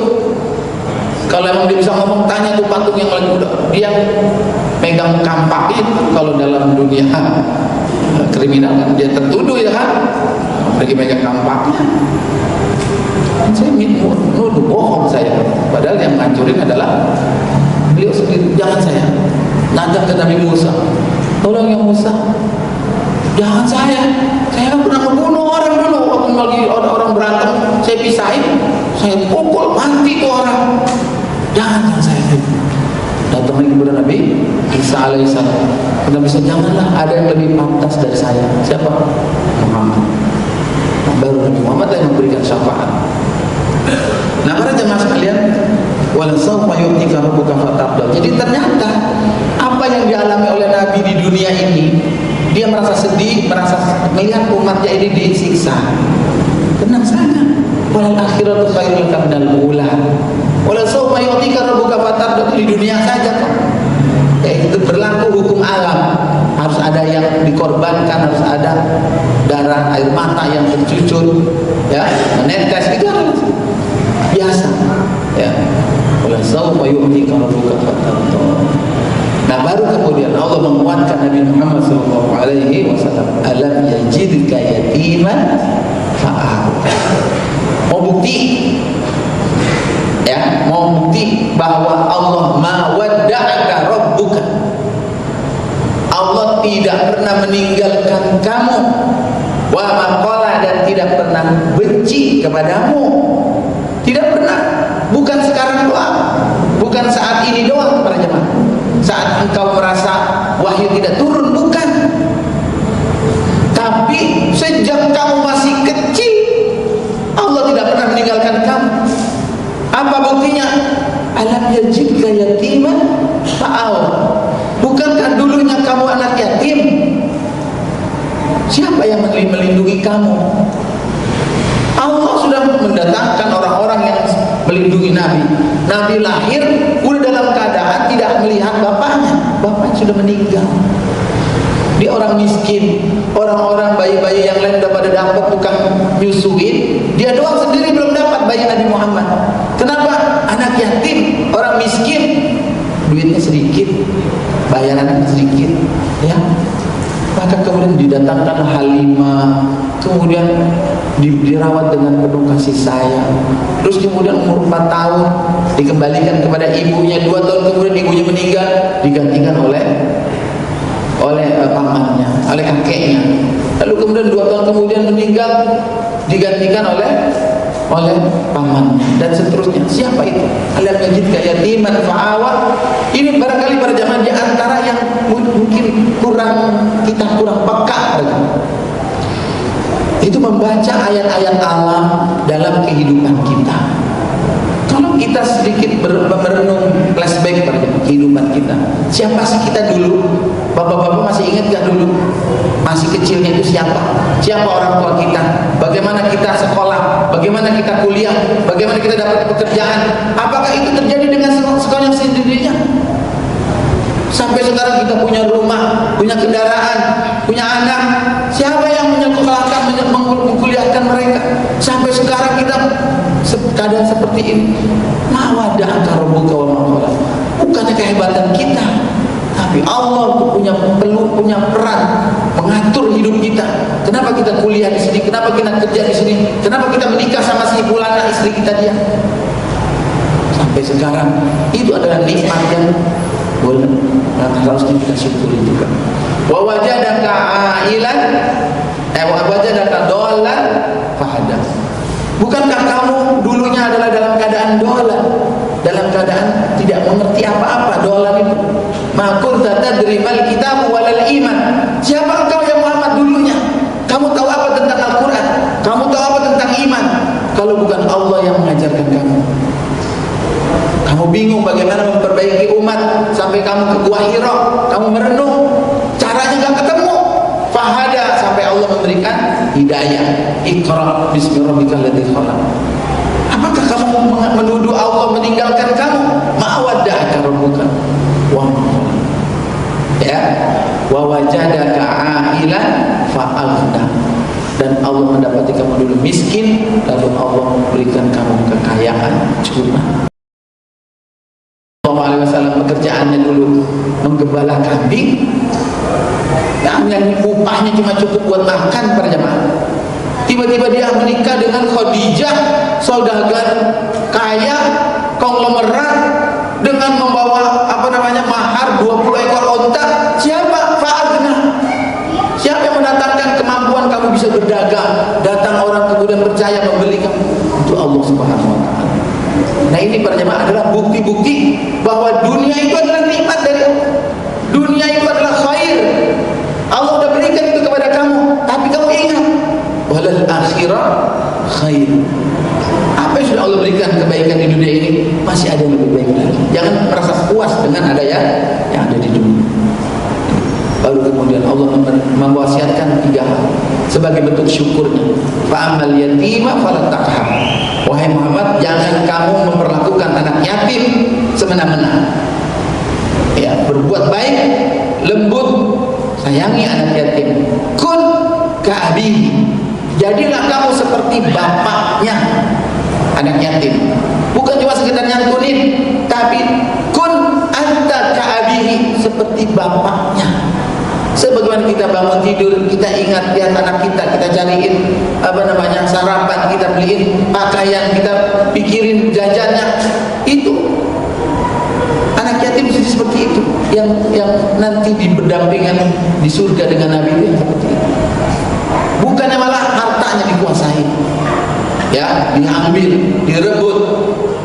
Kalau emang dia bisa ngomong, tanya tuh patung yang lagi udah dia megang kampak itu. Kalau dalam dunia kriminal kan dia tertuduh ya kan, lagi megang kampaknya. Saya nuduh bohong saya, padahal yang menghancurin adalah beliau sendiri. Jangan saya. Nada ke Nabi Musa, tolong ya Musa, jangan saya kan pernah membunuh orang dulu waktu lagi orang berantem, saya pisahin, saya pukul mati tuh orang. Jangan saya. Datang lagi kepada Nabi Isa alaihissalam. Nabi Isa, janganlah, ada yang lebih pantas dari saya. Siapa? Muhammad. Baru Nabi Muhammad yang memberikan syafaat. Nah, para jemaah sekalian, wala sawfa yu'tika rabbuka fatarda. Jadi ternyata apa yang dialami oleh Nabi di dunia ini, dia merasa sedih, merasa melihat umatnya ini disiksa. Tenang saja. Wal akhiratu khairul laka minal ula. Wala sawfa yu'tika rabbuka fatarda, di dunia saja kok. Itu berlaku hukum alam. Harus ada yang dikorbankan, harus ada darah, air mata yang tercucur, ya, menetes, itu harus biasa, ya. Wala sawfa yu'tika rabbuka fatarda. Nah, baru kemudian Allah menguatkan Nabi Muhammad SAW. Alam yajidka yatiman fa'arda. Mau bukti, ya, mau bukti bahwa Allah ma wadda'aka rabbuka. Allah tidak pernah meninggalkan kamu, wa maqala, dan tidak pernah benci kepadamu. Tidak pernah. Bukan sekarang doang, bukan saat ini doang para jemaah. Saat engkau merasa wahyu tidak turun, bukan. Tapi sejak kamu masih kecil, Allah tidak pernah meninggalkan kamu. Apa buktinya? Alam yajidka yatiman fa'awa. Bukankah dulunya kamu anak yatim? Siapa yang melindungi kamu? Allah sudah mendatangkan orang-orang yang melindungi Nabi. Nabi lahir udah dalam keadaan tidak melihat bapaknya. Bapaknya sudah meninggal. Dia orang miskin. Orang-orang bayi-bayi yang lain udah pada dapat bukan nyusuin, dia doang sendiri belum dapat, bayi Nabi Muhammad. Kenapa? Anak yatim, orang miskin, duitnya sedikit, bayarannya sedikit, ya. Maka kemudian didatangkan Halimah, kemudian dirawat dengan penuh kasih sayang. Terus kemudian umur 4 tahun dikembalikan kepada ibunya. 2 tahun kemudian ibunya meninggal, digantikan oleh pamannya, oleh kakeknya. Lalu kemudian 2 tahun kemudian meninggal, digantikan oleh pamannya, dan seterusnya. Siapa itu? Alam yajidka yatiman fa'awa. Ini barangkali para jamaah di antara yang mungkin kita kurang peka. Itu membaca ayat-ayat alam dalam kehidupan kita. Kalau kita sedikit merenung flashback pada kehidupan kita, siapa sih kita dulu? Bapak-bapak masih ingat gak dulu? Masih kecilnya itu siapa? Siapa orang tua kita? Bagaimana kita sekolah? Bagaimana kita kuliah? Bagaimana kita dapat pekerjaan? Apakah itu terjadi dengan sekolah yang sendirinya? Sampai sekarang kita punya rumah, punya kendaraan, punya anak. Siapa yang menyekolahkan, mengkuliahkan mereka? Sampai sekarang kita keadaan seperti ini. Mawada'aka rabbuka wa maqala. Bukannya kehebatan kita, tapi Allah punya peran mengatur hidup kita. Kenapa kita kuliah di sini? Kenapa kita kerja di sini? Kenapa kita menikah sama si fulana, istri kita dia? Sampai sekarang itu adalah nikmat yang harusnya kita syukuri juga. Wa wajadaka ailan, wa wajadaka dhallan fahada. Bukankah kamu dulunya adalah dalam keadaan dolan, dalam keadaan tidak mengerti apa-apa? Dolan itu ma kunta tadri mal kitab walal iman. Siapa engkau ya Muhammad dulunya? Kamu tahu apa tentang Al-Quran? Kamu tahu apa tentang iman? Kalau bukan Allah yang mengajarkan kamu. Kamu bingung bagaimana memperbaiki umat, sampai kamu ke Gua Hira, kamu merenung, caranya gak ketemu. Fahada, hidayah. Iqra bismi rabbikal ladzi khalaq. Apakah kamu menuduh Allah meninggalkan kamu? Ma wadda'aka rabbuka wa ma qala. Ya, wa wajadaka 'ailan fa aghna. Dan Allah mendapati kamu dulu miskin, lalu Allah memberikan kamu kekayaan cuma. Sallallahu alaihi wasallam pekerjaannya dulu menggembala kambing, yang upahnya cuma cukup buat makan para jemaah. Tiba-tiba dia menikah dengan Khadijah, saudagar kaya, konglomerat, dengan membawa mahar 20 ekor onta. Siapa? Fa'adna. Siapa yang mendatangkan kemampuan kamu bisa berdagang, datang orang kemudian percaya membeli kamu? Itu Allah Subhanahu wa taala. Nah, ini para jemaah adalah bukti-bukti bahwa dunia itu adalah nikmat dari Allah. Dunia itu adalah khair. Allah sudah berikan itu kepada kamu, tapi kamu ingat, walal akhirah khair. Apa yang sudah Allah berikan kebaikan di dunia ini, masih ada yang lebih baik lagi. Jangan merasa puas dengan ada yang ada di dunia. Baru kemudian Allah mewasiatkan 3 hal sebagai bentuk syukurnya. Fa'amal yatima fala taqhar. Wahai Muhammad, jangan kamu memperlakukan anak yatim semena-mena. Ya, berbuat baik, lembut, sayangi anak yatim. Kun ka'abihi. Jadilah kamu seperti bapaknya anak yatim. Bukan cuma sekedar nyantunin, tapi kun anta ka'abihi, seperti bapaknya. Sebagaimana kita bangun tidur, kita ingat lihat anak kita cariin sarapan, kita beliin pakaian, kita pikirin jajannya. Itu anak yatim seperti itu, yang nanti berdampingan di surga dengan Nabi itu yang seperti itu. Bukannya malah hartanya dikuasai, ya, diambil, direbut.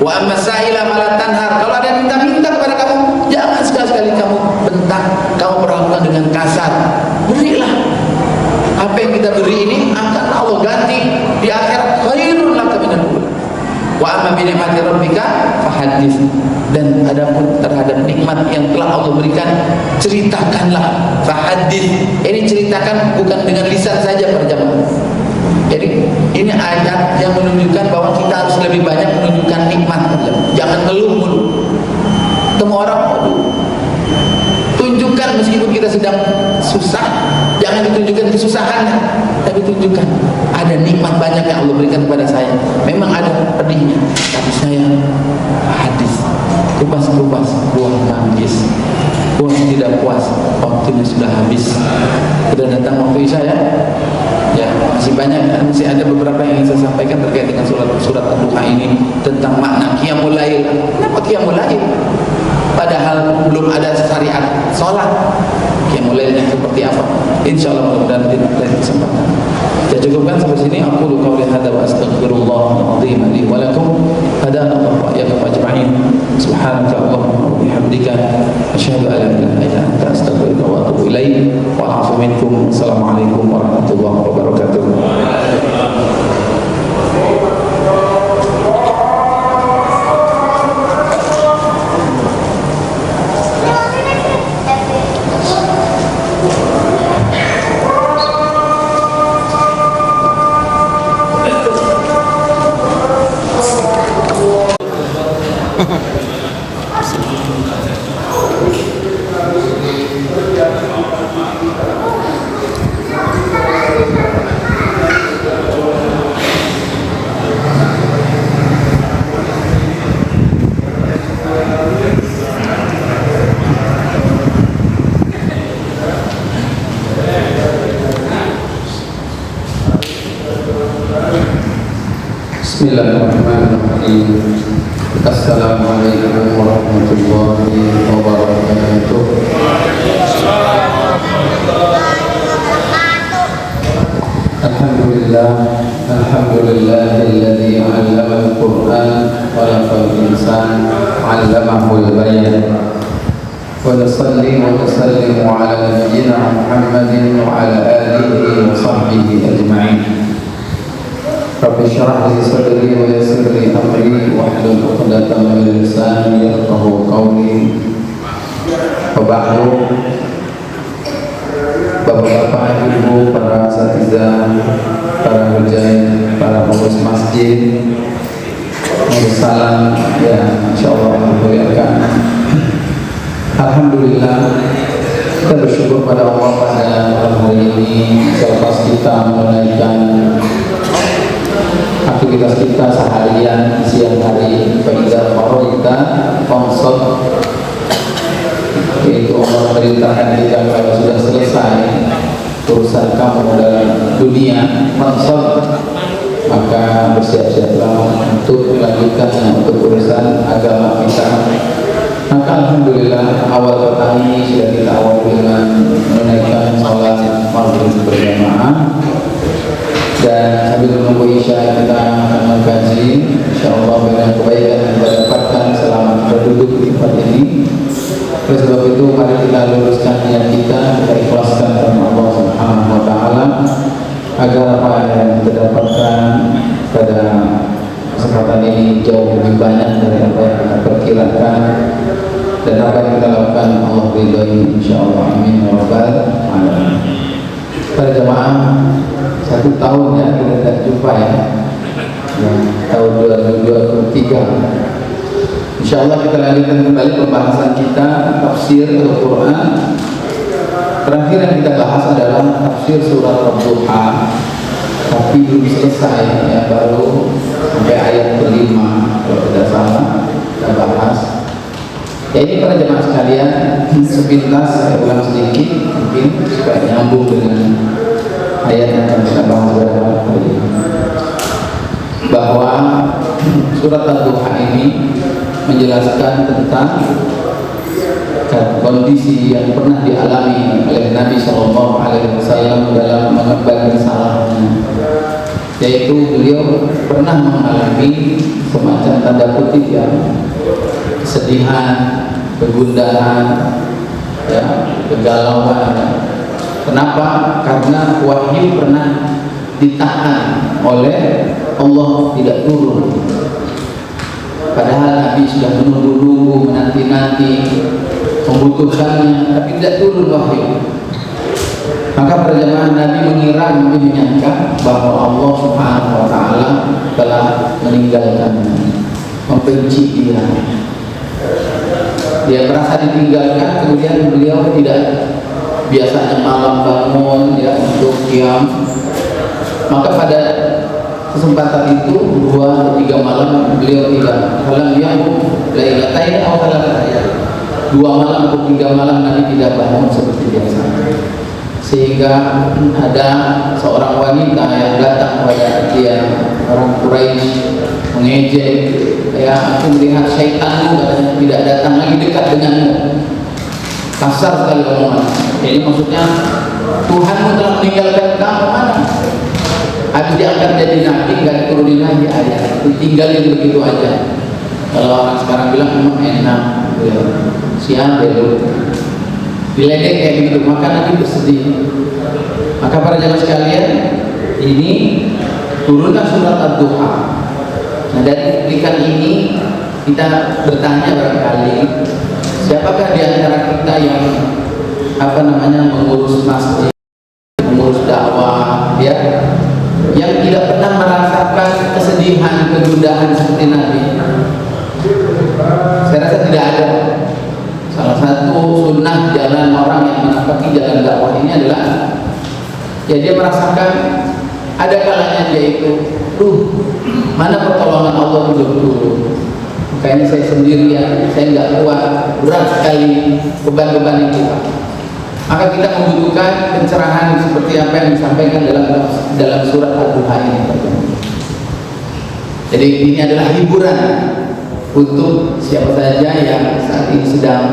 Wa amma sa'ila fala tanhar. Kalau ada yang minta-minta kepada kamu, jangan sekali-sekali kamu bentak, kamu perlakukan dengan kasar. Berilah. Apa yang kita beri ini akan Allah ganti di akhirat khairun laka minal ula. Wa amma bi ni'mati rabbika fahaddits. Dan adapun terhadap nikmat yang telah Allah berikan, ceritakanlah. Fahaddits. Ini ceritakan bukan dengan lisan saja para jemaah. Jadi ini ayat yang menunjukkan bahwa kita harus lebih banyak menunjukkan nikmat. Jangan ngeluh mulu. Temu orang, tunjukkan meskipun kita sedang susah. Jangan ditunjukkan kesusahan, tapi tunjukkan ada nikmat banyak yang Allah berikan kepada saya. Memang ada pedihnya, tapi saya hadis kupas-kupas buah manggis. Buah tidak puas, waktunya sudah habis. Sudah datang waktu Isya ya. Ya, masih banyak, masih ada beberapa yang ingin saya sampaikan terkait dengan surat Ad-Duha ini tentang makna qiyamul lail. Kenapa qiyamul lail? Padahal belum ada syariat sholat. Qiyamul lailnya seperti apa? Insyaallah mudah-mudahan di lain kesempatan. Saya cukupkan sampai sini. Aku qauli hadza wa astaghfirullah al-azim li wa lakum. Hadana Allah wa iyyakum ajma'in. Subhanaka Allahumma wa bihamdika asyhadu an la ilaha illa anta astaghfiruka wa atubu ilaik. Wa a'fu minkum. Assalamualaikum warahmatullahi wabarakatuh. Bismillahirrahmanirrahim. Assalamualaikum warahmatullahi wabarakatuh. Alhamdulillahilladzi 'allama al-Qur'an wa nafa'al insan 'allamahul bayan. Wa nusalli wa nusallimu 'ala nabiyyina Muhammadin wa 'ala alihi wa sahbihi ajma'in. Rabbi syrah li sadri wa yassir li amri wahlul 'uqdatam min lisani yafqahu qawli. Wa ba'du. Bapak-bapak, ibu, para asatidzah salam yang insyaallah memuliakan. Alhamdulillah, kita bersyukur pada Allah pada malam hari ini selepas kita menunaikan aktivitas kita seharian siang hari pada kita konsol, yaitu Allah memerintahkan kita kalau sudah selesai urusan kamu dalam dunia konsol, maka bersiap-siaplah untuk melanjutkan untuk urusan agama kita. Maka alhamdulillah awal petang ini sudah kita awali dengan menunaikan salat maghrib berjamaah, dan sambil menunggu isya kita akan mengkaji insyaallah dengan kebaikan yang kita dapatkan selama kita duduk di tempat ini. Oleh sebab itu mari kita luruskan niat kita ikhlaskan karena Allah Subhanahu wa taala, agar apa yang kita dapatkan pada kesempatan ini jauh lebih banyak dari apa yang kita perkirakan, dan apa yang kita lakukan Allah ridhoi insyaallah. Amin ya rabbal alamin. Para jemaah, 1 tahun ya kita tidak jumpa ya, tahun 2023. Insyaallah kita lanjutkan kembali pembahasan kita tafsir Al-Quran. Terakhir yang kita bahas adalah tafsir surat Ad-Duha, tapi belum selesai ya, baru sampai ayat ke-5 kalau tidak salah kita bahas. Ya ini para jemaah sekalian, sepintas saya ulang sedikit mungkin supaya nyambung dengan ayat yang akan kita bahas pada malam hari ini, bahwa surat Ad-Duha ini menjelaskan tentang kondisi yang pernah dialami oleh Nabi SAW dalam mengemban risalahnya, yaitu beliau pernah mengalami semacam tanda kutip ya, kesedihan, kegundahan, ya, kegalauan. Kenapa? Karena wahyu pernah ditahan oleh Allah, tidak turun. Padahal Nabi sudah menunggu-nunggu, menanti-nanti, membutuhkannya, tapi tidak turun wahyu. Maka para jemaah, Nabi mengira, Nabi menyangka bahwa Allah Subhanahu wa taala telah meninggalkannya, membenci dia. Dia merasa ditinggalkan, kemudian beliau tidak biasanya malam bangun ya untuk qiyam. Maka pada kesempatan itu 2 atau 3 malam beliau tidak halam yang lailatain atau halam 2 malam atau 3 malam Nabi tidak bangun seperti biasa, sehingga ada seorang wanita yang datang kepada dia, orang Quraisy, mengejek, ya aku melihat syaitanmu katanya tidak datang lagi dekat denganmu. Kasar sekali omongan. Jadi maksudnya Tuhanmu telah meninggalkan kamu, mana? Habis diangkat jadi nabi, nggak diturunin lagi ayat, ditinggalin begitu aja. Kalau orang sekarang bilang memang enak, ya. Siapa itu? Diledek kayak gitu, maka Nabi bersedih. Maka para jemaah sekalian, ini turunlah surat Ad-Duha. Nah dari petikan ini kita bertanya barangkali, siapakah di antara kita yang mengurus masjid, mengurus dakwah, ya, yang tidak pernah merasakan kesedihan, kegundahan seperti Nabi? Saya rasa tidak ada. Salah satu sunnah jalan orang yang menapaki jalan dakwah ini adalah ya dia merasakan ada kalanya dia itu, mana pertolongan Allah belum turun. Kayaknya saya sendirian, saya nggak kuat, berat sekali beban-beban itu. Maka kita membutuhkan pencerahan seperti apa yang disampaikan dalam surat Ad-Duha ini. Jadi ini adalah hiburan untuk siapa saja yang saat ini sedang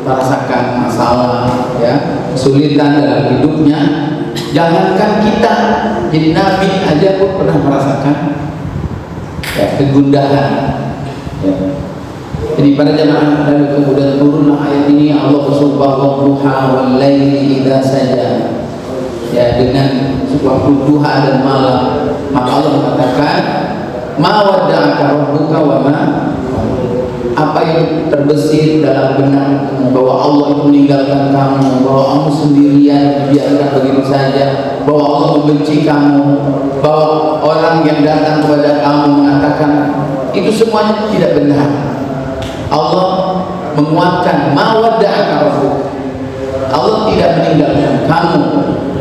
merasakan masalah, ya, kesulitan dalam hidupnya. Jangankan kita, jadi Nabi aja pun pernah merasakan ya, kegundahan. Ya. Jadi pada jemaah, lalu kemudian turunlah ayat ini, Allah subhanahu duha wal laili idza saja. Ya, dengan waktu duha dan malam, maka Allah mengatakan, ma wadda'aka rabbuka wa ma. Apa yang terbesit dalam benakmu bahwa Allah itu meninggalkan kamu, bahwa kamu sendirian dibiarkan begitu saja, bahwa Allah membenci kamu, bahwa orang yang datang kepada kamu mengatakan itu semuanya tidak benar. Allah menguatkan ma wadda'aka rabbuk, Allah tidak meninggalkan kamu,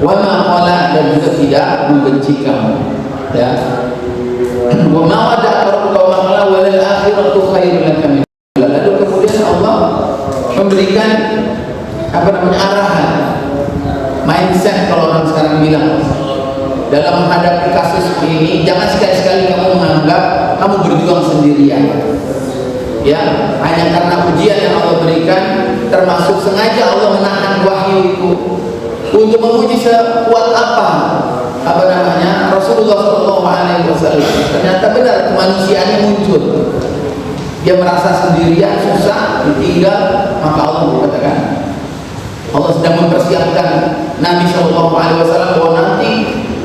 wa ma qala, dan juga tidak membenci kamu, ya. Wa ma wadda'aka rabbuka wa ma qala wal akhiratu khairun laka min. Lalu kemudian Allah memberikan arahan, mindset kalau orang sekarang bilang dalam menghadapi kasus ini. Jangan sekali-sekali kamu menganggap kamu berjuang sendirian, ya, hanya karena ujian yang Allah berikan. Termasuk sengaja Allah menahan wahyu itu untuk menguji sekuat apa Rasulullah SAW. Ternyata benar kemanusiaannya muncul. Dia merasa sendirian, susah, ditinggal, maka Allah mengatakan, Allah sedang mempersiapkan Nabi SAW bahwa nanti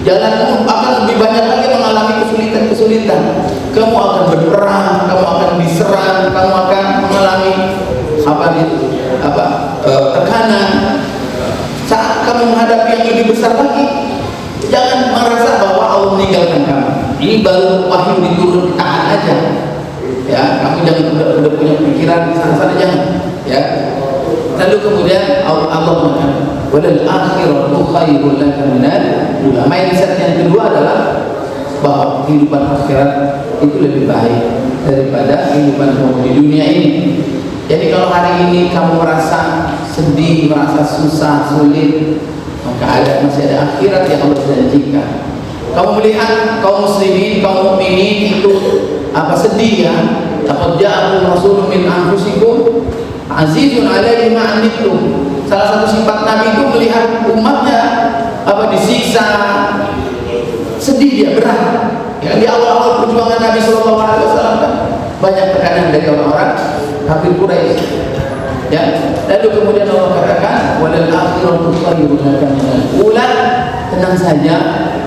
jalanmu akan lebih banyak lagi mengalami kesulitan-kesulitan. Kamu akan berperang, kamu akan diserang, kamu akan mengalami tekanan. Saat kamu menghadapi yang lebih besar lagi, jangan merasa bahwa Allah meninggalkan kamu. Ini baru wahyu diturun, tahan aja, ya. Kamu jangan udah punya pikiran sana-sana, jangan, ya. Lalu kemudian Allah mengatakan, walal akhiratu khairul laka minal ula. Mindset yang kedua adalah bahwa kehidupan akhirat itu lebih baik daripada kehidupan kamu di dunia ini. Jadi kalau hari ini kamu merasa sedih, merasa susah, sulit, maka masih ada akhirat yang Allah janjikan. Kamu melihat kaum muslimin, kaum mukminin itu sedih, ya. Laqad ja'akum rasulun min anfusikum azizun 'alaihi ma 'anittum. Salah satu sifat Nabi itu melihat umatnya disiksa, sedih dia, berat. Ya, di awal-awal perjuangan Nabi SAW kan banyak tekanan dari orang-orang kafir Quraisy. Ya, lalu kemudian Allah katakan, walal akhiratu khairun laka minal ula. Tenang saja,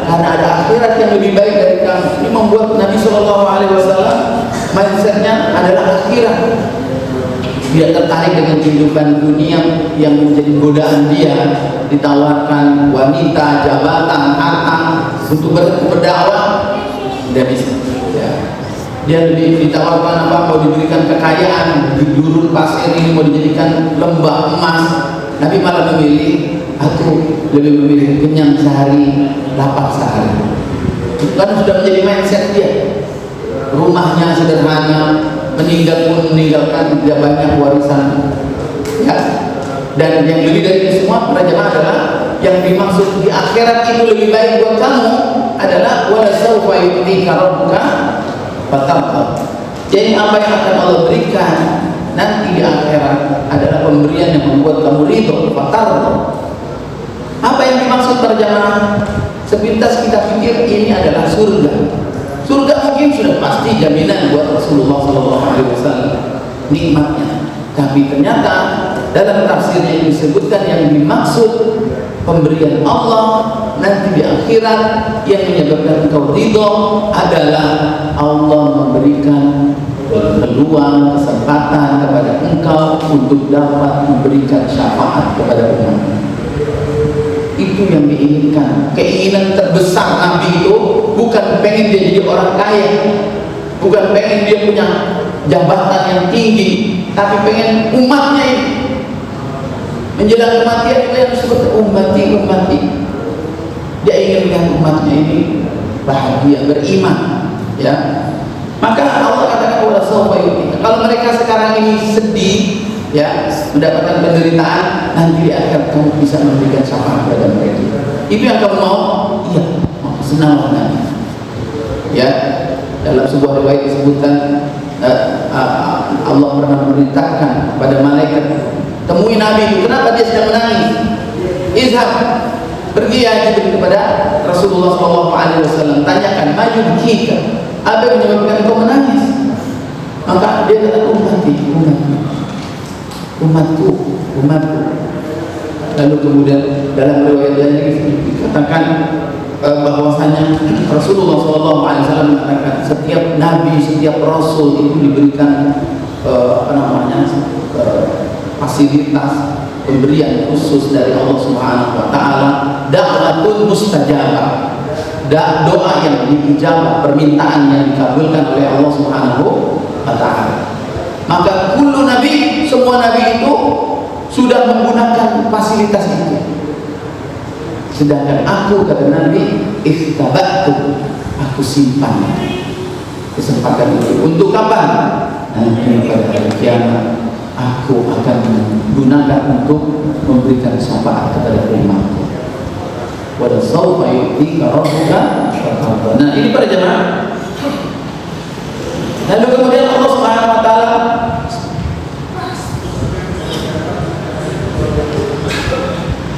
karena ada akhirat yang lebih baik dari kamu. Ini membuat Nabi SAW mindsetnya adalah akhirat. Dia tertarik dengan kehidupan dunia yang menjadi godaan dia. Ditawarkan wanita, jabatan, harta untuk berdakwah, tidak bisa, ya. Dia ditawarkan mau diberikan kekayaan di gurun pasir ini, mau dijadikan lembah emas. Nabi malah memilih, aku lebih memilih kenyang sehari, lapar sehari. Karena sudah menjadi mindset dia. Rumahnya sederhana, meninggalkan tidak banyak warisan, ya. Dan yang lebih dari itu semua para jemaah adalah yang dimaksud di akhirat itu lebih baik buat kamu adalah wala sawfa yu'tika rabbuka fatarda. Jadi apa yang akan Allah berikan nanti di akhirat adalah pemberian yang membuat kamu ridho, fatarda. Apa yang dimaksud para jemaah? Sepintas kita pikir ini adalah surga. Surga mungkin sudah pasti jaminan buat Rasulullah SAW, nikmatnya. Tapi ternyata dalam tafsirnya ini disebutkan yang dimaksud pemberian Allah nanti di akhirat yang menyebabkan engkau ridho adalah Allah memberikan peluang, kesempatan kepada engkau untuk dapat memberikan syafaat kepada umat. Itu yang diinginkan. Keinginan terbesar Nabi itu bukan pengen dia jadi orang kaya, bukan pengen dia punya jabatan yang tinggi, tapi pengen umatnya ini menjelang kematian itu yang disebut ummati. Dia ingin melihat umatnya ini bahagia, beriman, ya. Maka Allah katakan wala sawfa yu'tika. Kalau mereka sekarang ini sedih, ya, mendapatkan penderitaan, nanti di akhir kamu bisa memberikan syafaat kepada mereka. Itu yang kamu mau? Iya, mau senang nanti. Ya, dalam sebuah riwayat disebutkan Allah pernah memerintahkan pada malaikat, temui Nabi itu. Kenapa dia sedang menangis? Izhab, pergi ya Jibril kepada Rasulullah SAW, tanyakan, maju kita, apa yang menyebabkan kau menangis? Maka dia kata, umatku. Lalu kemudian dalam riwayat lain dikatakan bahwasanya Rasulullah SAW mengatakan setiap nabi, setiap rasul itu diberikan fasilitas pemberian khusus dari Allah Subhanahu wa taala, da'watun mustajabah, doa yang diijabah, permintaan yang dikabulkan oleh Allah Subhanahu wa taala. Maka kullu nabi, semua nabi itu sudah menggunakan fasilitas itu. Sedangkan aku, kata Nabi, ikhtabatu, aku simpan kesempatan itu. Untuk kapan? Nanti pada hari kiamat aku akan menggunakan untuk memberikan syafaat kepada umatku. Wa sawfa yu'tika rabbuka fatarda. Nah, ini para jemaah. Lalu kemudian Allah Subhanahu wa taala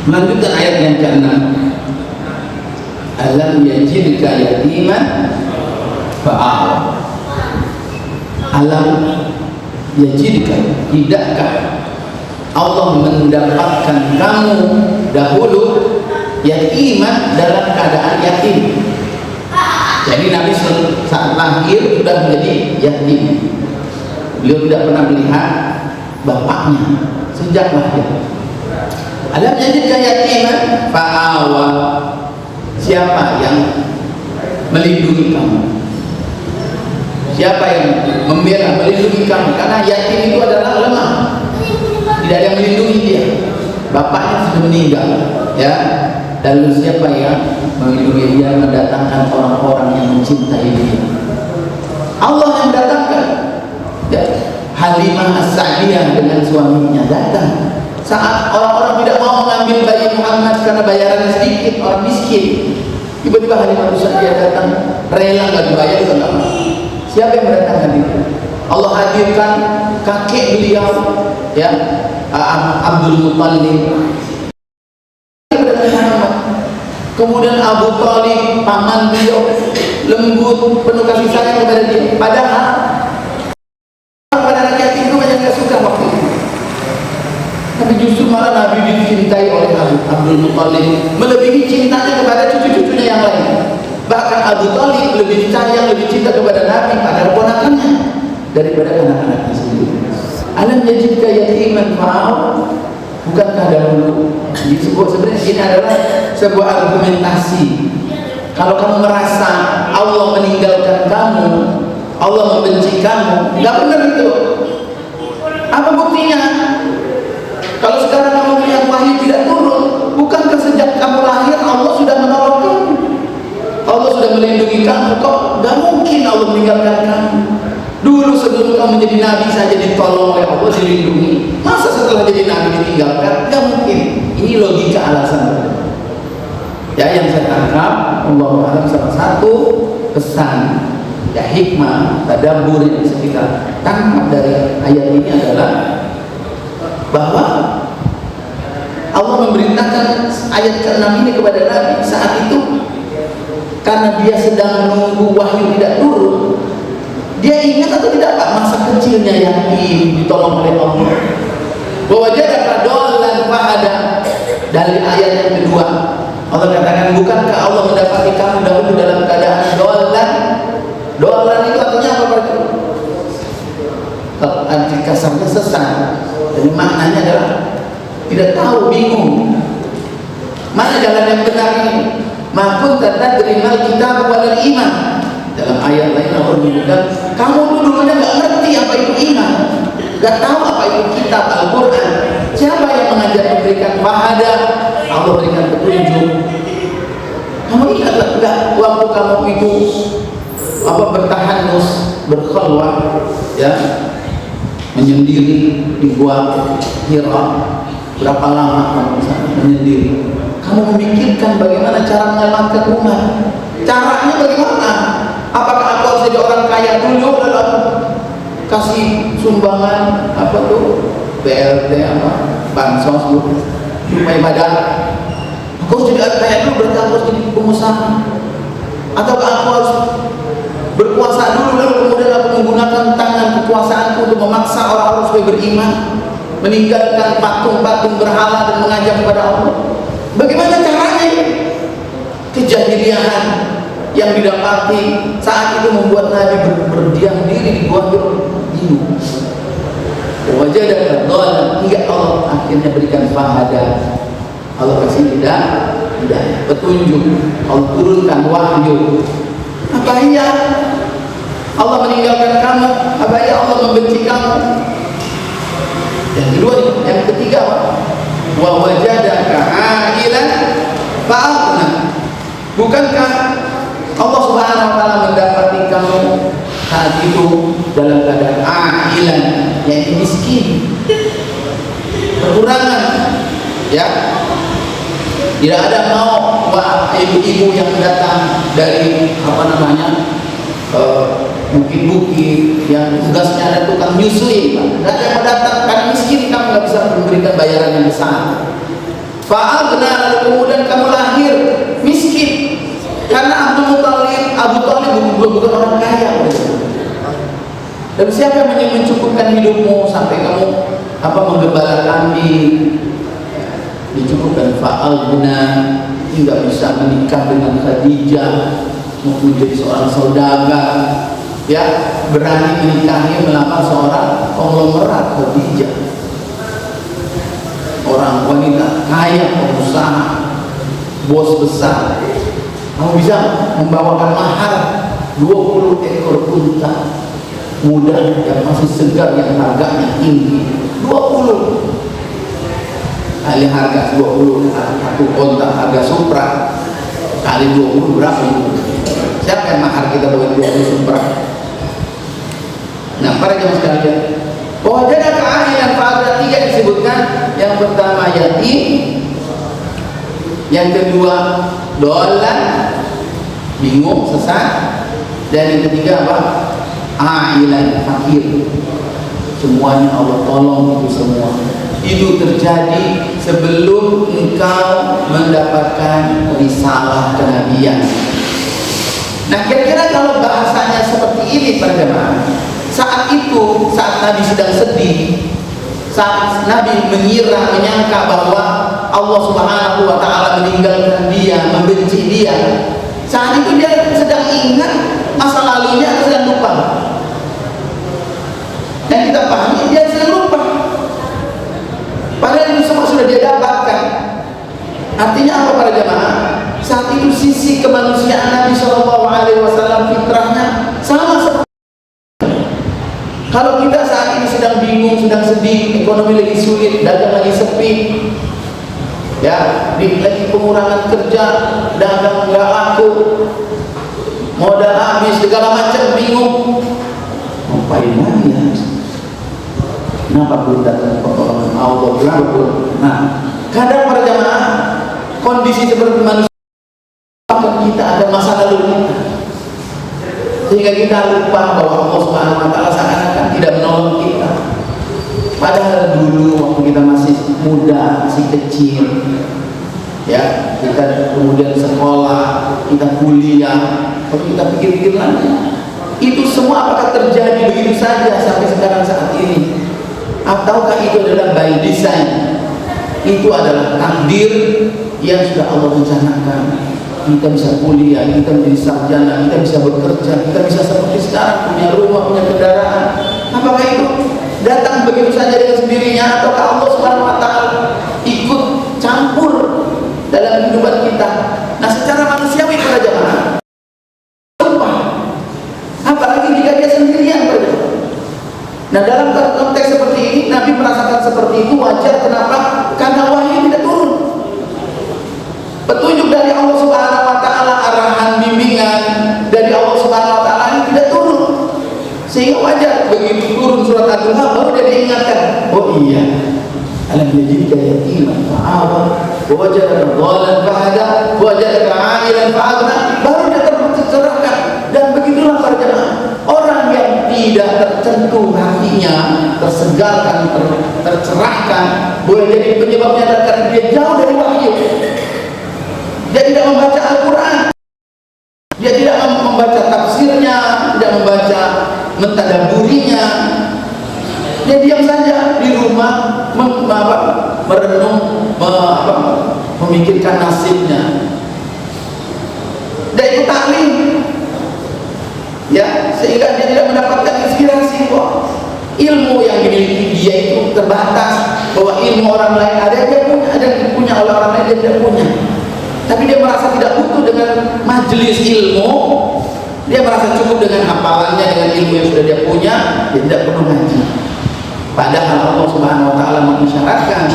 melanjutkan ayat yang ke-6. Alam yajidka yatiman fa'awa. Alam yajidka, tidakkah Allah mendapatkan kamu dahulu yatiman, dalam keadaan yatim. Jadi Nabi saat lahir sudah menjadi yatim. Beliau tidak pernah melihat bapaknya sejak lahir. Alam yajidka yatiman fa'awa. Siapa yang melindungi kamu? Siapa yang membela, melindungi kamu? Karena yatim itu adalah lemah, tidak ada yang melindungi dia. Bapaknya sudah meninggal, ya. Dan siapa yang melindungi dia, mendatangkan orang-orang yang mencintai dia? Allah yang datangkan. Ya. Halimah As-Sa'diyah dengan suaminya datang saat orang-orang tidak mau mengambil bayi Muhammad karena bayarannya sedikit, orang miskin. Tiba-tiba Halimah As-Sa'diyah datang, rela nggak dibayar juga nggak mau. Siapa yang mendatangkan itu? Allah hadirkan kakek beliau, ya, Abdul Muttalib. Kemudian Abu Thalib, paman beliau, lembut, penuh kasih sayang kepada dia. Padahal pada anak yatim itu banyak yang suka waktu itu. Tapi justru malah Nabi dicintai oleh Abdul Muttalib melebihi cintanya kepada cucu-cucunya yang lain. Bahkan Abu Thalib lebih sayang, lebih cinta kepada Nabi pada ponakannya daripada anak-anaknya sendiri. Alam yajidka yatiman fa'awa. Bukankah dahulu sebenarnya ini adalah sebuah argumentasi. Kalau kamu merasa Allah meninggalkan kamu, Allah membenci kamu, nggak benar itu. Apa buktinya? Kalau sekarang kamu melihat wahyu tidak turun, bukankah sejak kamu lahir Allah sudah menolong kamu? Allah sudah melindungi kamu. Kok nggak mungkin Allah meninggalkan kamu? Dulu sebelum kamu menjadi nabi saja ditolong oleh Allah, dilindungi. Masa setelah jadi nabi ditinggalkan? Gak mungkin. Ini logika alasan. Ya, yang saya tangkap, Allah salah satu pesan, ya, hikmah, tadabbur yang bisa kita tangkap dari ayat ini adalah bahwa Allah memerintahkan ayat ke-6 ini kepada Nabi saat itu karena dia sedang menunggu wahyu tidak turun. Dia ingat atau tidak Pak masa kecilnya yatim ditolong oleh Allah. Bahwa dia dapat dolan fahada. Dari ayat yang kedua Allah katakan, bukankah Allah mendapati kamu dahulu dalam keadaan dolan? Dolan itu artinya apa Pak? Arti kasarnya sesat. Jadi maknanya adalah tidak tahu, bingung. Mana jalan yang benar ini? Ma kunta tadri mal kitab wal iman. Dalam ayat lain Allah menyebutkan, kamu tuh dulunya nggak ngerti apa itu iman, nggak tahu apa itu kitab Al-Quran. Siapa yang mengajar, memberikan fahada? Allah berikan petunjuk. Kamu ingatlah nggak waktu kamu itu bertahanus, berkhalwat, ya, menyendiri di gua Hira. Berapa lama kamu menyendiri? Kamu memikirkan bagaimana cara menyelamatkan umat. Caranya bagaimana? Apakah aku harus jadi orang kaya dulu dalam kasih sumbangan BLT bansos rumah ibadah? Aku harus jadi orang kaya dulu, berarti aku harus jadi pengusaha. Ataukah aku harus berkuasa dulu lalu kemudian aku menggunakan tangan kekuasaanku untuk memaksa orang-orang supaya beriman, meninggalkan patung-patung berhala dan mengajak kepada Allah? Bagaimana caranya? Kejahiliahan yang didapati saat itu membuat Nabi berdiam diri di gua bingung. Wajah dan doa hingga Allah akhirnya berikan fahada. Allah kasih tidak hidayah, petunjuk. Allah turunkan wahyu. Apa iya Allah meninggalkan kamu? Apa iya Allah membenci kamu? Yang kedua, yang ketiga, wa wajadaka a'ilan fa'aghna. Bukankah Allah Subhanahu wa taala mendapati kamu saat itu dalam keadaan a'ilan, yaitu miskin, kekurangan, ya. Tidak ada mau ibu-ibu yang datang dari bukit-bukit yang tugasnya ada tukang nyusui, tidak ada yang datang karena miskin, kamu nggak bisa memberikan bayaran yang besar. Fa'aghna, lalu kemudian kamu lahir miskin karena Abu Thalib bukan orang kaya. Dan siapa yang mencukupkan hidupmu sampai kamu menggembala kambing? Dicukupkan. Fa'aghna, tidak bisa menikah dengan Khadijah, maupun jadi seorang saudagar, ya, berani menikahi melamar seorang konglomerat Khadijah, orang wanita kaya, pengusaha, bos besar. Kamu bisa membawakan mahar 20 ekor unta muda yang masih segar, yang harganya tinggi. 20 kali harga 20, satu unta harga Supra kali 20 berapa? Siapa yang mahar kita bawa 20 Supra? Nah, para jemaah sekalian, wajadaka a'ilan fa'aghna, 3 disebutkan. Yang pertama yatim, yang kedua dolan, bingung, sesat, dan yang ketiga apa? A'ilan, fakir. Semuanya Allah tolong itu semua. Itu terjadi sebelum engkau mendapatkan risalah kenabian. Nah, kira-kira kalau bahasanya seperti ini para jemaah, saat itu, saat Nabi sedang sedih, saat Nabi menyangka bahwa Allah Subhanahu wa taala meninggalkan dia, membenci dia, saat itu dia sedang ingat masa lalunya atau sedang lupa? Dan kita pahami dia sedang lupa, padahal itu semua sudah dia dapatkan. Artinya apa para jemaah? Saat itu sisi kemanusiaan Nabi SAW, fitrahnya sama seperti kalau kita saat ini sedang bingung, sedang sedih, ekonomi lagi sulit, dagang lagi sepi, ya, lagi pengurangan kerja, dagang nggak laku, modal habis, segala macam, bingung, ngapain lagi ya? Kenapa belum datang pertolongan Allah? Nah, kadang para jemaah kondisi seperti manusia, kita ada masa lalu kita, sehingga kita lupa bahwa Allah Subhanahu wa taala seakan-akan tidak menolong kita. Padahal dulu waktu kita masih muda, masih kecil, ya, kita kemudian sekolah, kita kuliah, kalau kita pikir-pikir lagi, itu semua apakah terjadi begitu saja sampai sekarang saat ini? Ataukah itu adalah by design? Itu adalah takdir yang sudah Allah rencanakan. Kita bisa kuliah, kita menjadi sarjana, kita bisa bekerja, kita bisa seperti sekarang, punya rumah, punya kendaraan. Apakah itu datang begitu saja dengan sendirinya, ataukah Allah Subhanahu wa taala ikut campur dalam kehidupan kita? Nah, secara manusiawi para jemaah, apalagi jika dia sendirian para jemaah. Nah, dalam konteks seperti ini, Nabi merasakan seperti itu wajar. Kenapa? Karena wahyu tidak turun. Petunjuk dari Allah Subhanahu wa taala, arahan, bimbingan dari Allah Subhanahu wa taala ini tidak turun. Sehingga wajar begitu turun surat Al-Duha baru dia diingatkan, oh iya, alam yajidka yatiman fa'awa, wa wajadaka dhalan fahada, wa wajadaka 'ailan fa'aghna, baru dia tercerahkan. Dan begitulah para jemaah, orang yang tidak tercentuh hatinya, tersegarkan, tercerahkan, boleh jadi penyebabnya adalah karena dia jauh dari wahyu. Dia tidak membaca Al-Quran, dia tidak membaca tafsirnya, tidak membaca, mentadaburinya. Dia diam saja di rumah, merenung, memikirkan nasibnya. Dia ikut taklim, ya, sehingga dia tidak mendapatkan inspirasi kok. Ilmu yang dimiliki dia itu terbatas, bahwa ilmu orang lain ada yang dia punya, ada yang punya oleh orang lain dia tidak punya. tapi dia merasa tidak butuh dengan majelis ilmu, dia merasa cukup dengan hafalannya, dengan ilmu yang sudah dia punya, dia tidak perlu ngaji. Padahal Allah Subhanahu wa taala mengisyaratkan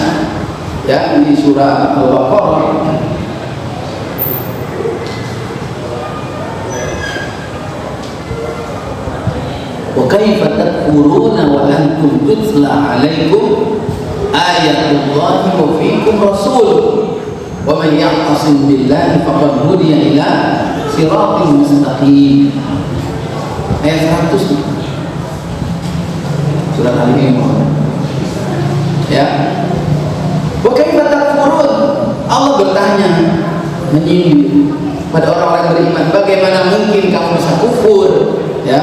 ya di surah Al-Baqarah, wa kaifa takfuruna wa antum tutla 'alaikum ayatullahi wa fiikum rasul wa man ya'tasim billahi faqad hudiya ila siratal mustaqim. Ayat 100 surat Al-Imran. Ya. Wa kaifa takfurun? Allah bertanya, menyindir pada orang-orang beriman, bagaimana mungkin kamu bisa kufur? Ya,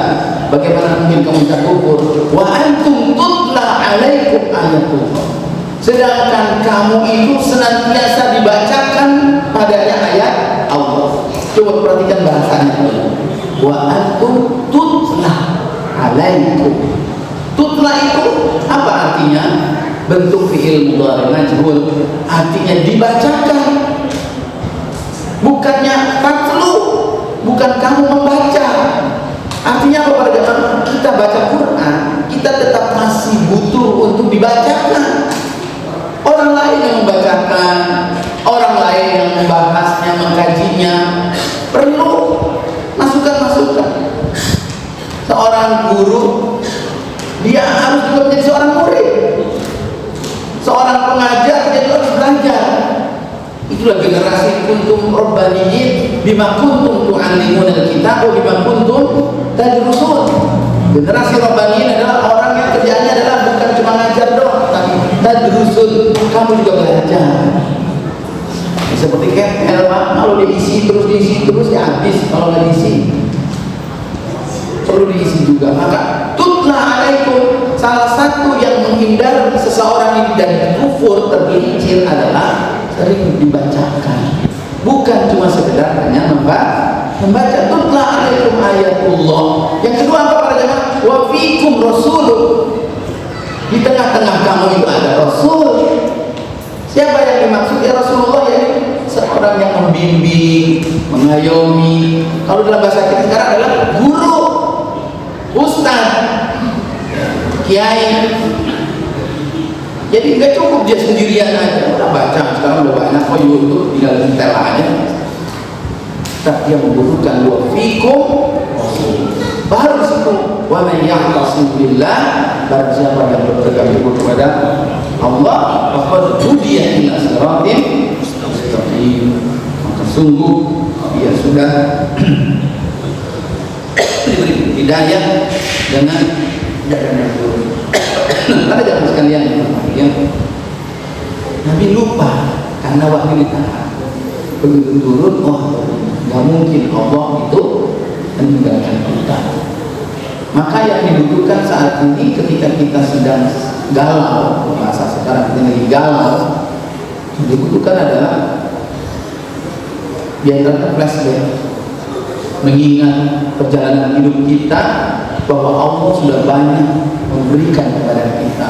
bagaimana mungkin kamu bisa kufur? Wa antum tutla 'alaikum ayatullah. Sedangkan kamu itu senantiasa dibacakan padanya ayat Allah. Coba perhatikan bahasanya. Wa antum tutla 'alaikum. Tutla itu apa artinya? Bentuk fi'il mudhari majhul, artinya dibacakan. Bukannya tatlu, bukan kamu membaca. Artinya apa para jamaah? Kita baca Quran, kita tetap masih butuh untuk dibacakan. Orang lain yang membacakan, orang lain yang membahasnya, mengkajinya, perlu masukan-masukan. Seorang guru, dia harus juga menjadi seorang murid. Seorang pengajar, dia harus belajar. Itulah generasi kuntum rabbaniyin bima kuntum tu'allimunal kitab wa bima kuntum tadrusun. Generasi rabbaniyin adalah orang yang kerjanya adalah bukan cuma ngajar doang, tapi tadrusun, kamu juga belajar. Seperti KL, kalau diisi terus ya habis, kalau nggak diisi perlu diisi juga. Maka tutla alaikum, salah satu yang menghindar seseorang ini dari kufur tergelincir adalah sering dibacakan, bukan cuma sekedar hanya membaca. Tutla alaikum ayatullah. Yang kedua apa para jemaah? Wa fiikum rasul. Di tengah-tengah kamu itu ada rasul. Siapa yang dimaksud? Ya Rasulullah, ya seorang yang membimbing, mengayomi. Kalau dalam bahasa kita sekarang adalah guru, ustaz, kiai. Jadi nggak cukup dia sendirian aja, udah baca sekarang udah banyak kok YouTube, tinggal setel aja. Tapi dia membutuhkan wa fiikum rasul. Baru situ wa man ya'tasim billah, barang siapa yang berpegang teguh kepada Allah, faqad hudiya ila siratin mustaqim. Maka sungguh dia sudah diberi hidayah dengan jalan yang lurus. Ada jangan sekalian yang Nabi lupa karena wahyu ditahan. Begitu turun, oh nggak mungkin Allah itu meninggalkan kita. Maka yang dibutuhkan saat ini ketika kita sedang galau, bahasa sekarang kita lagi galau, yang dibutuhkan adalah diantaranya flashback, mengingat perjalanan hidup kita bahwa Allah sudah banyak memberikan kepada kita.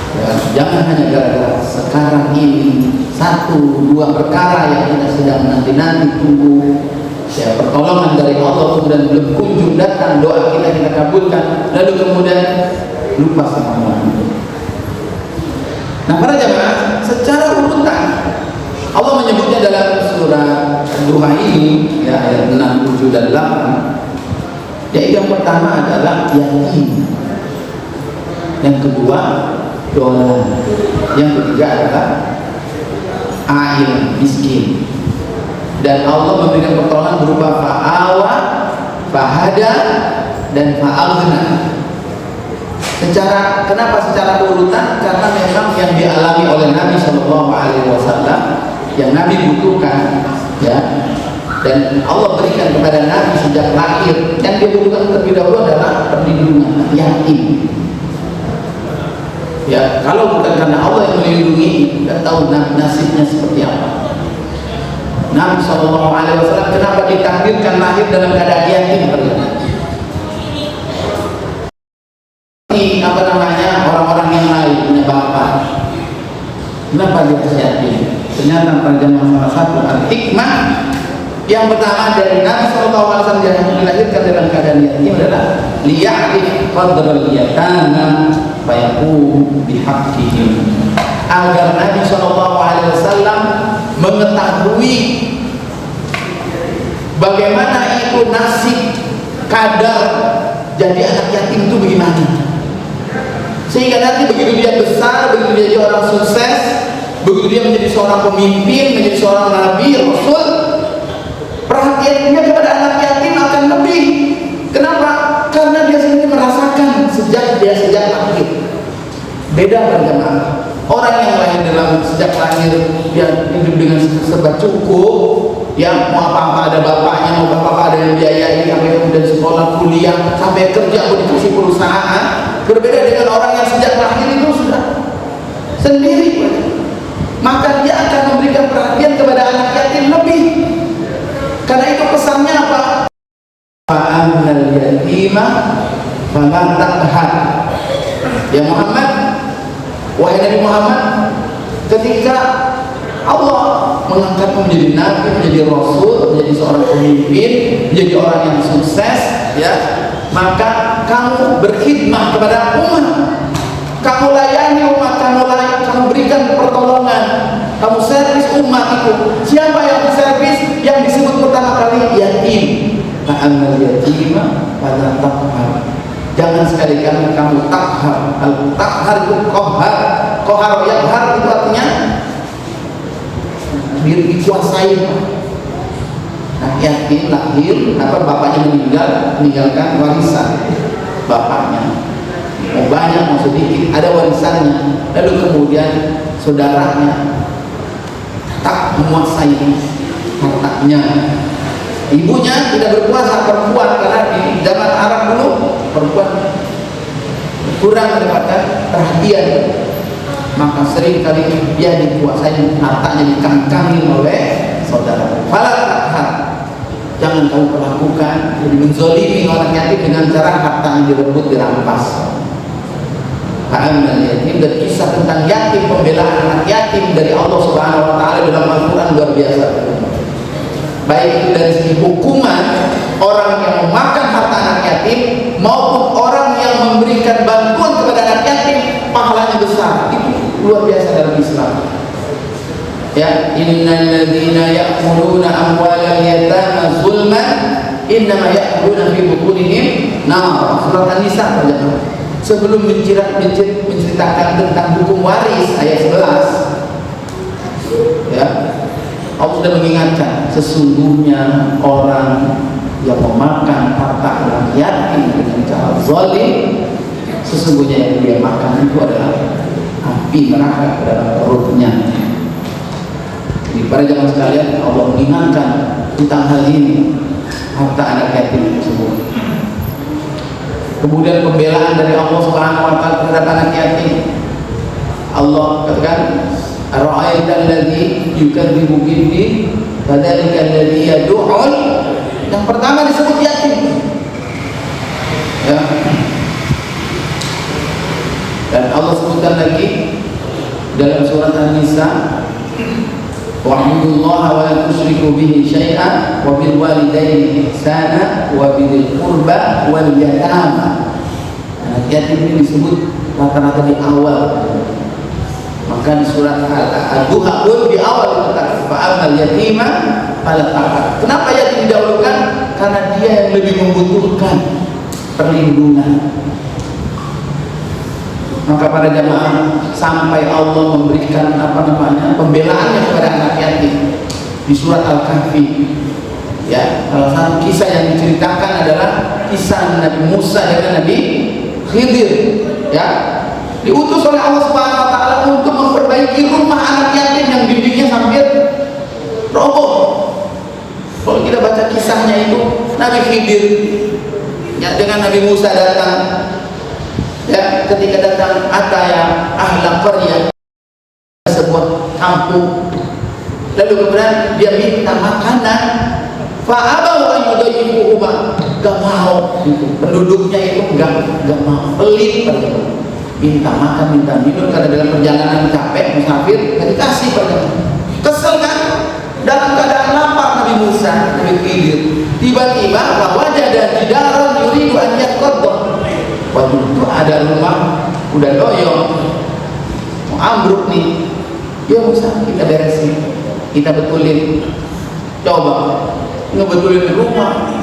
Ya, jangan hanya gara-gara sekarang ini satu dua perkara yang kita sedang nanti tunggu ya pertolongan dari Allah, kemudian belum kunjung datang, doa kita kabulkan, lalu kemudian lupa sama Allah. Nah para jemaah, secara urutan Allah menyebutnya dalam surah Duha ini ya, ayat 6, 7 dan 8. Yaitu yang pertama adalah yakin, yang kedua doa, yang ketiga adalah ail, miskin. Dan Allah memberikan pertolongan berupa fa'awa, fahada, dan fa'alna. Kenapa secara urutan? Karena memang yang dialami oleh Nabi SAW, yang Nabi butuhkan, ya, dan Allah berikan kepada Nabi sejak lahir, yang dia butuhkan terlebih dahulu adalah perlindungan, yakin. Ya, kalau bukan karena Allah yang melindungi, kita tahu nasibnya seperti apa. Nabi SAW kenapa ditakdirkan lahir dalam keadaan yakin? Ini apa namanya, orang-orang yang lain punya bapak, kenapa dia yakin? Ternyata para jamaah salah satu al-hikmah yang pertama dari Nabi SAW yang dilahirkan dalam keadaan yatim adalah liya'rif qadral yatama fayaqum bihaqqihim, agar Nabi SAW mengetahui bagaimana itu nasib kadar jadi anak yatim itu bagaimana, sehingga nanti begitu dia besar, begitu dia jadi orang sukses, begitu dia menjadi seorang pemimpin, menjadi seorang nabi, rasul, perhatiannya kepada anak yatim akan lebih. Kenapa? Karena dia sendiri merasakan sejak lahir. Beda berjamaah. Orang yang lahir dalam sejak lahir dia hidup dengan serba cukup, yang mau apa-apa ada bapaknya, mau apa-apa ada yang biayai, sampai kemudian sekolah, kuliah, sampai kerja pun dikasih perusahaan. Berbeda dengan orang yang sejak lahir itu sudah sendiri, maka dia akan memberikan perhatian kepada anak yatim lebih. Karena itu pesannya apa? Fa'annal yatima fala taqhar. Ya Muhammad, wahai Nabi Muhammad, ketika Allah mengangkatmu menjadi nabi, menjadi rasul, menjadi seorang pemimpin, menjadi orang yang sukses, ya, maka kamu berkhidmah kepada umat, kamu layani umat, kamu berikan pertolongan, kamu servis umat itu. Siapa yang diservis? Yang disebut pertama kali yatim. Fa'annal yatima fala taqhar. Jangan sekali-kali kamu takhar. Al-takhar itu qahar. Qahar yaqhar itu artinya dikuasai. Nah, yatim lahir, bapaknya meninggalkan warisan bapaknya. Mau banyak mau sedikit ada warisannya. Lalu kemudian saudaranya tak menguasai hartanya. Ibunya tidak berkuasa, perempuan, karena di zaman Arab dulu perempuan kurang mendapatkan perhatian, maka sering kali dia dikuasai, hartanya dikangkangi oleh saudara. Fala takhar, jangan kamu perlakukan, jadi menzolimi orang yatim dengan cara hartanya direbut, dirampas. Fa'annal yatim, dan kisah tentang yatim, pembelaan anak yatim dari Allah Subhanahu wa taala dalam Al-Qur'an luar biasa. Baik itu dari segi hukuman orang yang memakan harta anak yatim maupun orang yang memberikan bantuan kepada anak yatim, pahalanya besar. Itu luar biasa dalam Islam. Ya, innal ladzina ya'kuluna amwalal yatama zulman innama ya'kuluna fi butunihim nar. Surat An-Nisa. Sebelum menceritakan tentang hukum waris ayat 11, ya, Allah sudah mengingatkan, sesungguhnya orang yang memakan harta anak yatim dengan cara zalim, sesungguhnya yang dia makan itu adalah api neraka dalam perutnya. Jadi para jamaah sekalian, Allah mengingatkan tentang hal ini, harta anak yatim tersebut. Kemudian pembelaan dari Allah Subhanahu wa taala terhadap anak yatim. Allah katakan, ara'aita alladzi yukadzibu bid-din fadzalika alladzi yad'ul. Yang pertama disebut yatim. Ya. Dan Allah sebutkan lagi dalam surat An-Nisa, wa'budullaha wa la tusyriku bihi syai'an wa bil walidayni ihsana wa bil qurba wal yatama. Anak yatim ini disebut rata-rata di awal. Maka di surat Ad-Duha pun di awal dikatakan fa'amal yatima fala taqhar. Kenapa yatim didahulukan? Karena dia yang lebih membutuhkan perlindungan. Maka para jamaah, sampai Allah memberikan pembelaannya kepada anak yatim di surat Al-Kahfi. Ya, salah satu kisah yang diceritakan adalah kisah Nabi Musa dengan Nabi Khidir. Ya, diutus oleh Allah Subhanahu wa taala untuk memperbaiki rumah anak yatim yang dindingnya hampir roboh. Kalau kita baca kisahnya itu, Nabi Khidir ya dengan Nabi Musa datang. Ya, ketika datang ataya ahla qaryah, sebuah kampung, lalu kemudian dia minta makanan, fa'abau an yudayyifuhuma, gak mau, penduduknya itu gak mau, pelit, minta makan, minta minum, karena dalam perjalanan capek, musafir, gak dikasih, kesel kan? dalam keadaan lapar Nabi Musa, Nabi Khidir. Tiba-tiba wajada jidaran yuridu an yaqadda. Waduh, itu ada rumah udah doyong, mau ambruk nih. Ya Musa, kita beresin, kita betulin. Coba ngebetulin rumah,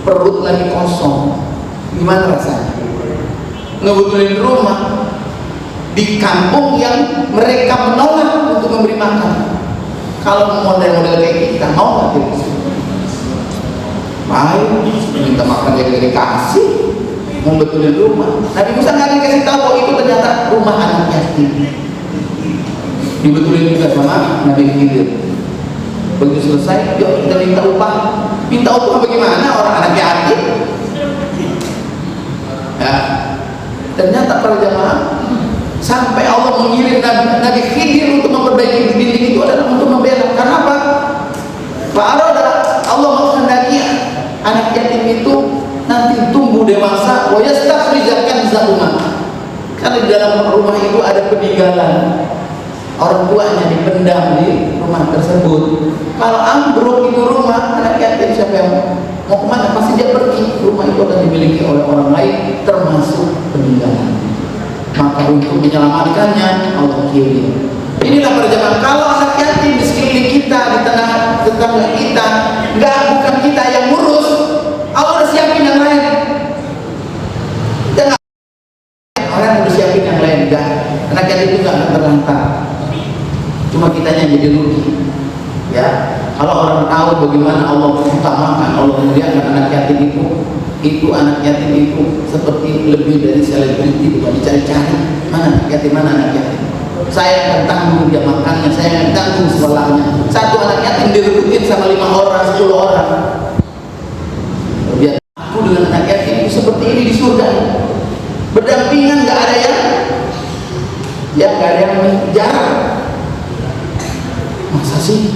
perut lagi kosong, gimana rasanya? Ngebetulin rumah di kampung yang mereka menolak untuk memberi makan. Kalau model-model kayak kita mau nggak gitu? Baik, minta makan dia kasih, mau betulin rumah. Nabi Musa nggak dikasih tahu bahwa itu ternyata rumah anak yatim. Dibetulin juga sama Nabi Khidir. Begitu selesai, yuk kita minta upah. Minta upah bagaimana orang anak yatim? Ya, ternyata para jamaah sampai Allah mengirim Nabi Khidir untuk memperbaiki dinding itu adalah untuk membela. Karena apa? Allah menghendaki anak yatim itu nanti tumbuh dewasa, wa yastakhrijakan zauma. Karena di dalam rumah itu ada peninggalan orang tuanya dipendam di rumah tersebut. Kalau ambruk itu rumah, anak yatim siapa yang mau kemana? Pasti dia pergi. Rumah itu akan dimiliki oleh orang lain, termasuk peninggalan. Maka untuk menyelamatkannya Allah kirim. Inilah perjalanan. Kalau anak yatim di sekeliling kita, di tengah tetangga kita, bukan kita yang ngurus, Allah udah siapin yang lain. Jangan orang udah siapin yang lain, enggak. Anak yatim itu enggak terlantar. Cuma kitanya yang jadi rugi. Ya, kalau orang tahu bagaimana Allah mengutamakan, Allah memuliakan anak yatim itu anak yatim itu seperti lebih dari selebriti, bukan dicari-cari. Mana anak yatim, mana anak yatim? Saya akan tanggung dia makannya, saya akan tanggung sekolahnya. Satu anak yatim direbutin sama 5 orang, 10 orang. Biar aku dengan anak yatim itu seperti ini di surga. Berdampingan, nggak ada yang nggak ada yang jarang. Masa sih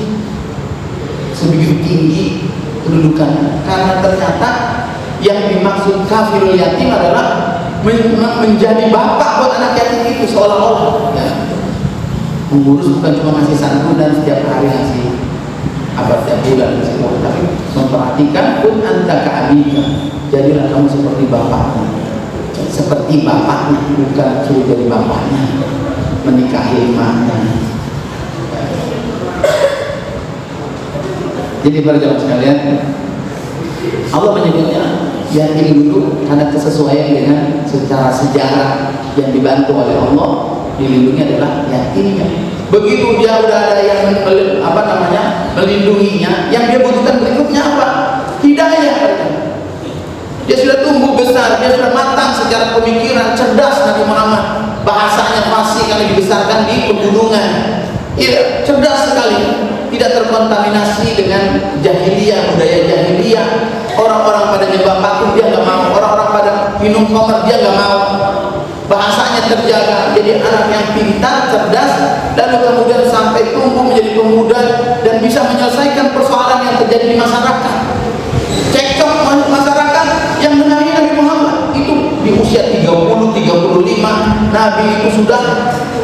sebegitu tinggi kedudukannya? Karena ternyata yang dimaksud kafirul yatim adalah menjadi bapak buat anak yatim itu, seolah-olah ya. Mengurus bukan cuma ngasih santunan dan setiap hari ngasih apa setiap bulan ngasih uang, tapi memperhatikan pun anta ka'abika, jadilah kamu seperti bapaknya, bukan suruh jadi bapaknya, menikahi emaknya. Jadi para jamaah sekalian, Allah menyebutnya yatim dulu karena kesesuaian dengan secara sejarah yang dibantu oleh Allah, dilindungi adalah yatimnya. Begitu dia udah ada yang melindunginya, yang dia butuhkan berikutnya apa? Hidayah. Dia sudah tumbuh besar, dia sudah matang secara pemikiran, cerdas. Nabi Muhammad bahasanya fasih karena dibesarkan di pegunungan. Iya, cerdas sekali, tidak terkontaminasi dengan jahiliyah, budaya jahiliyah. Orang-orang pada nyembah patung dia nggak mau, orang-orang pada minum khamr dia nggak mau. Bahasanya terjaga, jadi anak yang pintar, cerdas, lalu kemudian sampai tumbuh menjadi pemuda dan bisa menyelesaikan persoalan yang terjadi di masyarakat. Cekcok masyarakat yang mengenai Nabi Muhammad itu di usia 30-35 Nabi itu sudah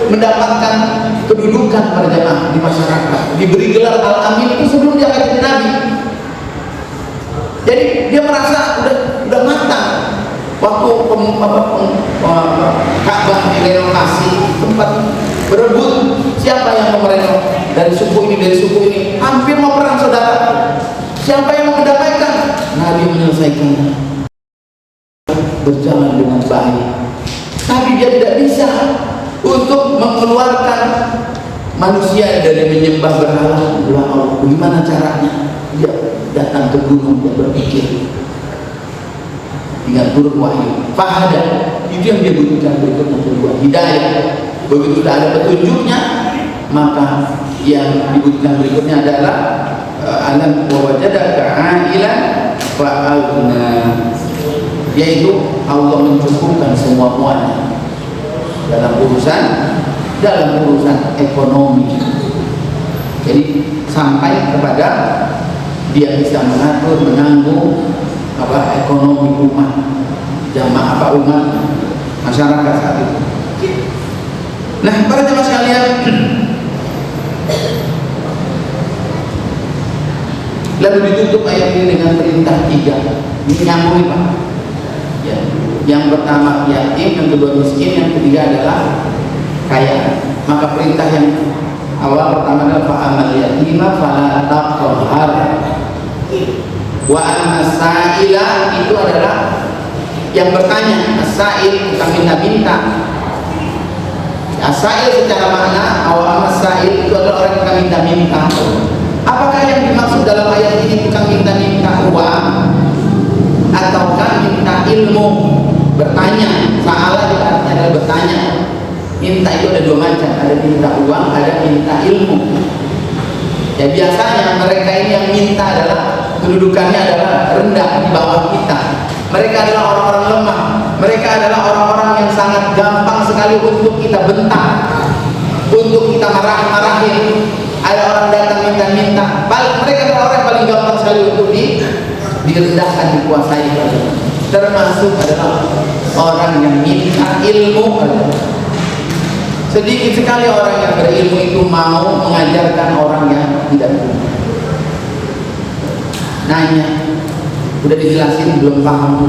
mendapatkan kedudukan pada jamaah di masyarakat, diberi gelar Al-Amin itu sebelum dia jadi Nabi. Jadi dia merasa udah matang. Waktu Ka'bah direnovasi, tempat berebut siapa yang mau merenov, dari suku ini, dari suku ini, hampir mau perang saudara. Siapa yang mau mendamaikan? Nabi menyelesaikannya, berjalan dengan baik. Tapi dia tidak bisa untuk mengeluarkan manusia dari menyembah berhala. Bagaimana caranya? Dia datang ke gunung, dia berpikir, tinggal turun wahyu, fahada. Itu yang dia butuhkan berikutnya, kedua, hidayah. Begitu sudah ada petunjuknya, maka yang dibutuhkan berikutnya adalah alam wajadaka ailan fa'alna, yaitu Allah mencukupkan semua muanya dalam urusan ekonomi. Jadi sampai kepada dia bisa mengatur, menanggung ekonomi umat, umat masyarakat saat itu. Nah, para jemaah sekalian, Lalu ditutup ayat ini dengan perintah 3. Ini nyambung Pak. Ya. Yang pertama yatim, yang kedua miskin, yang ketiga adalah kaya. Maka perintah yang awal pertama adalah fa'amal yatima fala taqhar. Wa an-sa'ila itu adalah yang bertanya. As-sa'il bukan minta-minta. As-sa'il secara makna awal as-sa'il itu adalah orang yang minta-minta. Apakah yang dimaksud dalam ayat ini bukan minta-minta uang ataukah minta ilmu? Bertanya. Sa'ala juga artinya adalah bertanya. Minta itu ada dua macam, ada minta uang, ada minta ilmu. Ya biasanya mereka ini yang minta adalah kedudukannya adalah rendah di bawah kita. Mereka adalah orang-orang lemah. Mereka adalah orang-orang yang sangat gampang sekali untuk kita bentak, untuk kita marah-marahin. Ada orang datang minta-minta. Mereka adalah orang yang paling gampang sekali untuk direndahkan, dikuasai. Termasuk adalah orang yang minta ilmu. Sedikit sekali orang yang berilmu itu mau mengajarkan orang yang tidak berilmu. Nanya, udah dijelasin belum paham,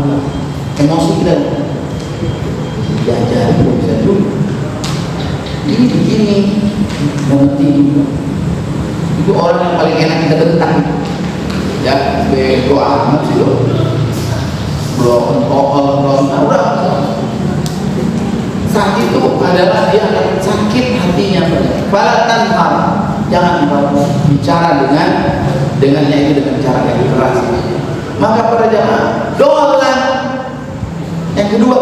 emosi kita diajarin belum bisa dulu. Ini begini, mengerti juga. Itu orang yang paling enak kita bentak. Ya, bego amat sih lo. Belum udah. Saat itu adalah dia akan sakit hatinya. Falatan hal, jangan bicara dengannya itu dengan cara yang keras. Maka para jamaah doalah. Yang kedua,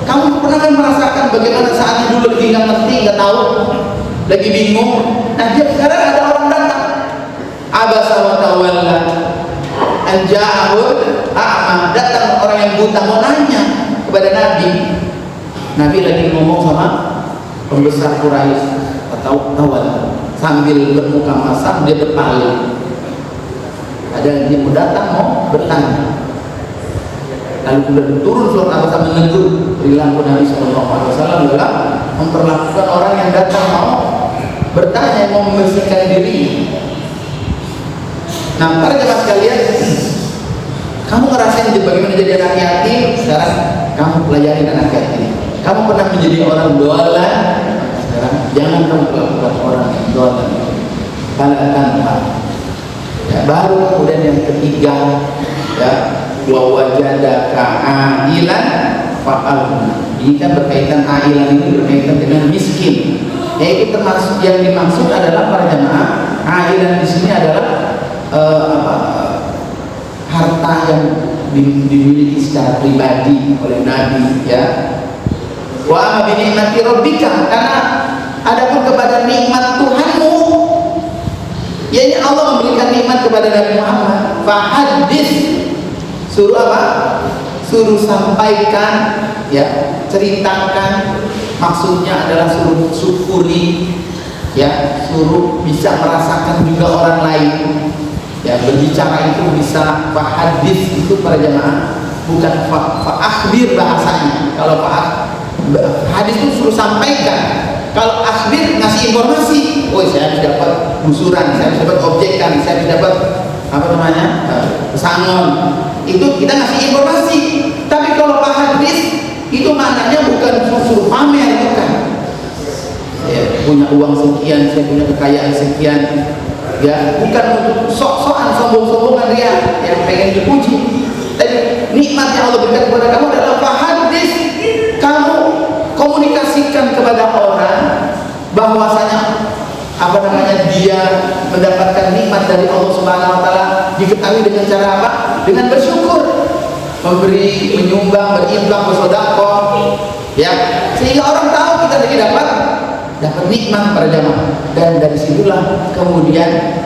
kamu pernah kan merasakan bagaimana saatnya dulu lagi nggak ngerti, nggak tahu, lagi bingung. Nah dia sekarang ada orang datang. Abasa wa tawalla an ja'ahul a'ma, datang orang yang buta mau nanya kepada Nabi. Nabi lagi ngomong sama pembesar Quraisy atau tawalla, sambil bermuka masam dia berpaling. Ada yang mau datang mau bertanya. Lalu kemudian turun surat Al-Baqarah menegur perilaku Nabi SAW adalah memperlakukan orang yang datang mau bertanya, mau membersihkan diri. Nah, para jemaah sekalian, kamu ngerasain bagaimana jadi anak yatim? Sekarang kamu pelajari anak yatim. Kamu pernah menjadi orang doalan? Sekarang jangan kamu melakukan orang yang doalan. Tanpa. Ya, baru kemudian yang ketiga, ya, wa wajadaka ailan fa'alna. Ini kan berkaitan ailan ini berkaitan dengan miskin. Yaitu termasuk yang dimaksud adalah para jemaah ailan di sini adalah harta yang dimiliki secara pribadi oleh Nabi, ya. Wa amma bi ni'mati rabbika, karena adapun kepada nikmat Tuhanmu, yaitu Allah memberikan nikmat kepada Nabi Muhammad. Fahadis, suruh apa? Suruh sampaikan, ya, ceritakan. Maksudnya adalah suruh syukuri, ya, suruh bisa merasakan juga orang lain. Ya, berbicara itu bisa fahadis itu para jemaah, bukan fa'akhbir bahasanya. Kalau hadis itu suruh sampaikan. Kalau akhbir ngasih informasi, oh saya harus dapat busuran, saya harus dapat objekan, saya harus dapat apa namanya pesangon. Itu kita ngasih informasi. Tapi kalau hadis itu maknanya bukan suruh pamer, bukan. Saya punya uang sekian, saya punya kekayaan sekian, ya, bukan untuk sok-sokan, sombong-sombongan dia yang pengen dipuji. Tapi nikmat yang Allah berikan kepada kamu adalah hadis. Kamu komunikasikan kepada orang bahwasanya apa namanya dia mendapatkan nikmat dari Allah Subhanahu wa taala, diketahui dengan cara apa? Dengan bersyukur, memberi, menyumbang, berinfak, bersedekah, ya, sehingga orang tahu kita lagi dapat nikmat para jamaah. Dan dari situlah kemudian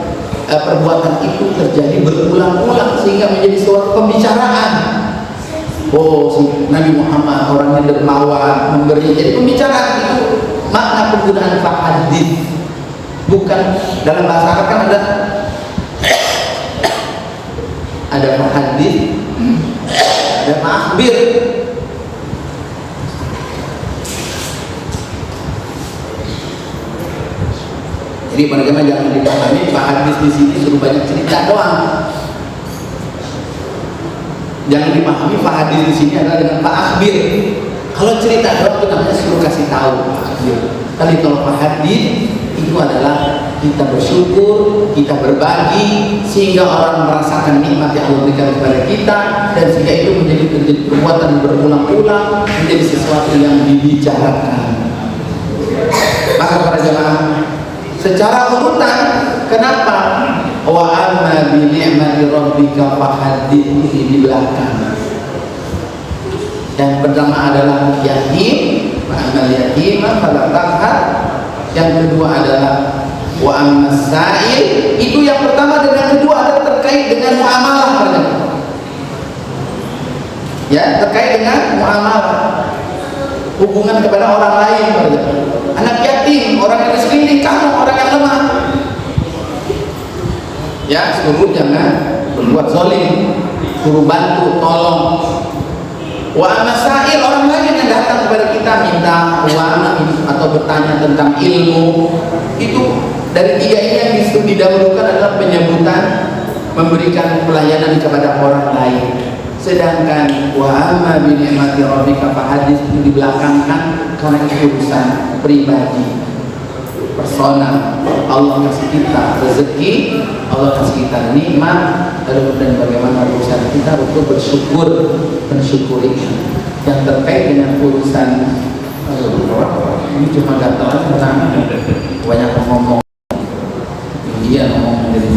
perbuatan itu terjadi berulang-ulang sehingga menjadi suatu pembicaraan. Oh, si Nabi Muhammad orangnya dermawan, memberi. Jadi pembicaraan itu makna penggunaan fahadis. Bukan dalam bahasa Arab kan ada fahadis, ada ma'akhbir. Jadi pada jangan dipahami fahadis di sini suruh banyak cerita doang. Jangan dipahami fahadis di sini adalah dengan pak akhbir. Kalau cerita doang itu namanya suruh kasih tahu pak akhbir. Tapi kalau fahadis itu adalah kita bersyukur, kita berbagi sehingga orang merasakan nikmat yang Allah berikan kepada kita, dan sehingga itu menjadi perbuatan berulang-ulang, menjadi sesuatu yang dibicarakan. Maka para jemaah, secara urutan, kenapa wa amma bi ni'mati rabbika fahaddits di belakang? Yang pertama adalah yatim, wa amma yatima fala taqhar. Yang kedua adalah wa amma sa'il. Itu yang pertama, dan yang kedua adalah terkait dengan muamalah. Ya, terkait dengan muamalah, hubungan kepada orang lain. Anak yatim, orang yang miskin, kamu orang yang lemah. Ya, suruh jangan berbuat zalim, suruh bantu, tolong. Wa amasail, orang lain yang datang kepada kita minta uang atau bertanya tentang ilmu. Itu dari tiga ini yang didahulukan adalah penyebutan memberikan pelayanan kepada orang lain. Sedangkan wa amma bi ni'mati rabbika fahadits itu dibelakangkan karena itu urusan pribadi, personal. Allah kasih kita rezeki, Allah kasih kita nikmat, lalu kemudian bagaimana urusan kita untuk bersyukur, mensyukuri. Yang terkait dengan urusan ini cuma gatal karena banyak ngomong, dia ngomong dari.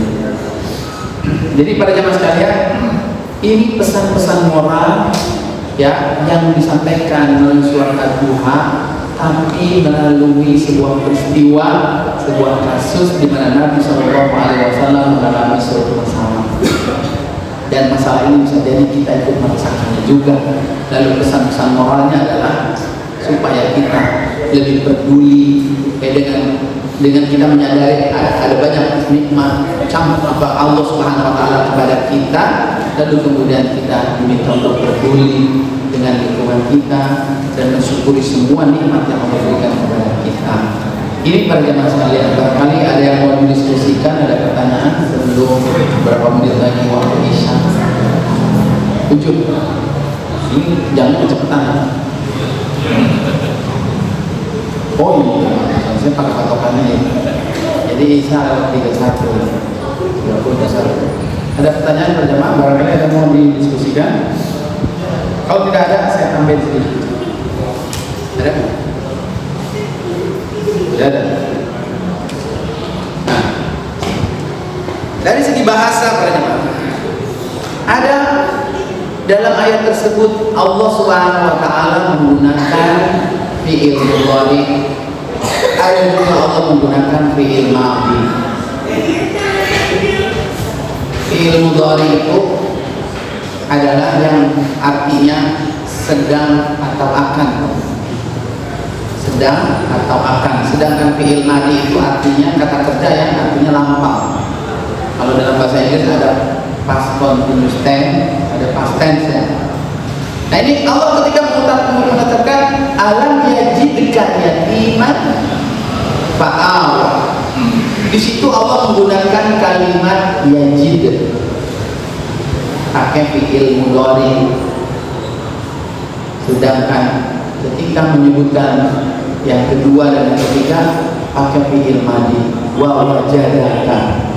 Jadi pada jamaah sekalian, ini pesan-pesan moral ya yang disampaikan melalui surat Ad-Duha, tapi melalui sebuah peristiwa, sebuah kasus di mana Nabi SAW mengalami suatu masalah, dan masalah ini bisa jadi kita ikut merasakannya juga. Lalu pesan-pesan moralnya adalah supaya kita lebih peduli dengan kita menyadari ada banyak nikmat apa Allah Subhanahu wa taala kepada kita, lalu kemudian kita diminta untuk peduli dengan lingkungan kita dan mensyukuri semua nikmat yang Allah berikan kepada kita. Ini para jemaah sekalian, barangkali ada yang mau didiskusikan, ada pertanyaan sebelum beberapa menit lagi waktu Isya. 7. Ini jangan kecepatan. Oh iya, saya pakai patokannya ini. Jadi Isya 31. Ada pertanyaan para jemaah, barangkali ada yang mau didiskusikan. Kalau tidak ada, saya tambahin sedikit. Ada? Tidak ada. Nah, dari segi bahasa para jemaah, ada dalam ayat tersebut Allah Subhanahu wa taala menggunakan fi'il mudhari, ada juga Allah menggunakan fi'il madhi. Fi'il mudhari itu adalah yang artinya sedang atau akan, sedang atau akan. Sedangkan fi'il madhi itu artinya kata kerja yang artinya lampau. Kalau dalam bahasa Inggris ada past continuous tense, ada past tense ya. Nah ini Allah ketika mengatakan alam yajidka yatiman fa'awa, di situ Allah menggunakan kalimat yajid, pakai fi'il mudhari. Sedangkan ketika menyebutkan yang kedua dan yang ketiga pakai fi'il madhi, wa wajadaka.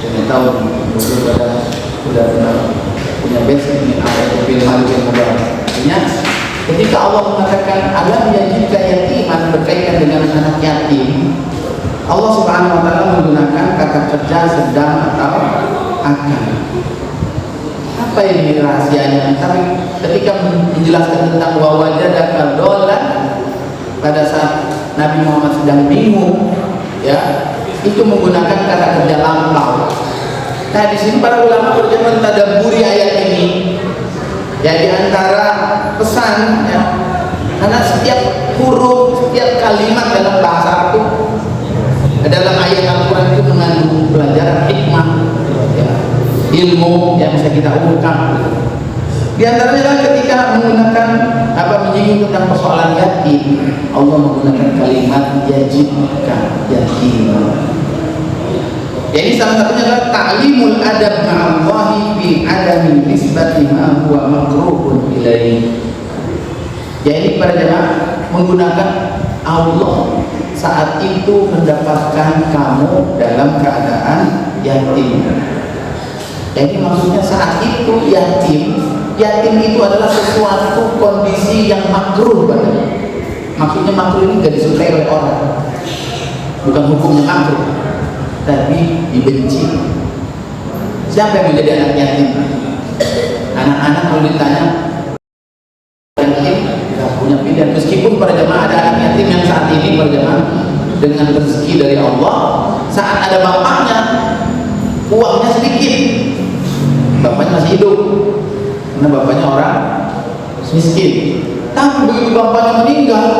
Saya tahu sudah pernah punya basic ini apa fi'il madhi yang mudhari. Artinya ketika Allah mengatakan alam yajidka yatiman berkaitan dengan anak yatim, Allah Subhanahu wa taala menggunakan kata kerja sedang atau akan. Apa ini rahasianya? Tapi ketika menjelaskan tentang wawajadaka dolan, pada saat Nabi Muhammad sedang bingung, ya, itu menggunakan kata kerja lampau. Nah di sini para ulama berjalan mentadabburi ayat ini, ya, di antara pesan, ya, karena setiap huruf, setiap kalimat dalam bahasa Arab dalam ayat Al-Quran itu mengandung pelajaran hikmah, ya, ilmu yang bisa kita ungkap. Di antaranya ketika menggunakan menyinggung tentang persoalan yatim, Allah menggunakan kalimat yajidka yatim. Jadi salah satunya adalah ta'limul adab ma'allahi fi adami nisbati ma huwa makruhun ilaihi. Jadi para jemaah menggunakan Allah saat itu mendapatkan kamu dalam keadaan yatim. Jadi maksudnya saat itu yatim itu adalah sesuatu kondisi yang makruh padanya. Maksudnya makruh ini gak disukai oleh orang, bukan hukumnya makruh, tapi dibenci. Siapa yang menjadi anak yatim? Anak-anak kalau ditanya yatim, tidak punya pilihan. Meskipun para jemaah ada anak yatim yang saat ini para jemaah dengan rezeki dari Allah, saat ada bapaknya, uangnya sedikit, bapaknya masih hidup, karena bapaknya orang miskin. Tapi begitu bapaknya meninggal,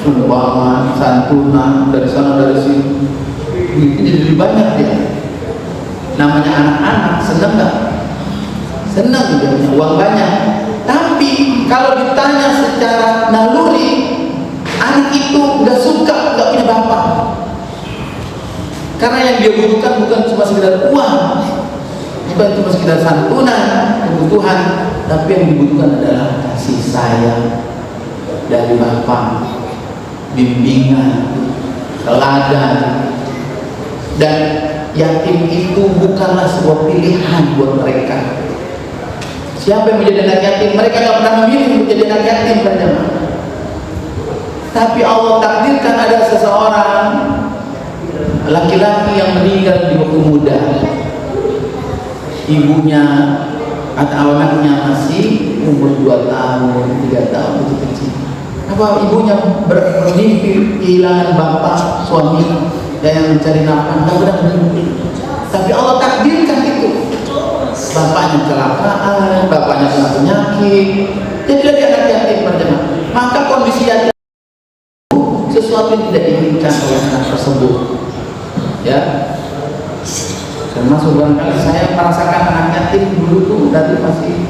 sumbangan, santunan dari sana dari sini, ini jadi banyak dia. Namanya anak-anak senang nggak? Senang dia punya uang banyak. Tapi kalau ditanya secara naluri, anak itu nggak suka, nggak punya bapak. Karena yang dia butuhkan bukan cuma sekedar uang, bukan cuma sekedar santunan, kebutuhan, tapi yang dibutuhkan adalah kasih sayang dari bapak, bimbingan, teladan. Dan yatim itu bukanlah sebuah pilihan buat mereka. Siapa yang menjadi anak yatim? Mereka nggak pernah memilih menjadi anak yatim, teman-teman. Tapi Allah takdirkan ada seseorang laki-laki yang meninggal di waktu muda. Ibunya atau anaknya masih umur 2 tahun, 3 tahun, itu kecil. Apa ibunya bermimpi kehilangan bapak, suami yang mencari nafkah, nggak pernah bermimpi. Tapi Allah takdirkan itu. Bapaknya kecelakaan, bapaknya kena penyakit, jadi dia anak yatim, teman-teman. Maka kondisi yatim sesuatu yang tidak diinginkan oleh anak tersebut. Ya. Termasuk barangkali saya merasakan anak yatim dulu tuh dari masih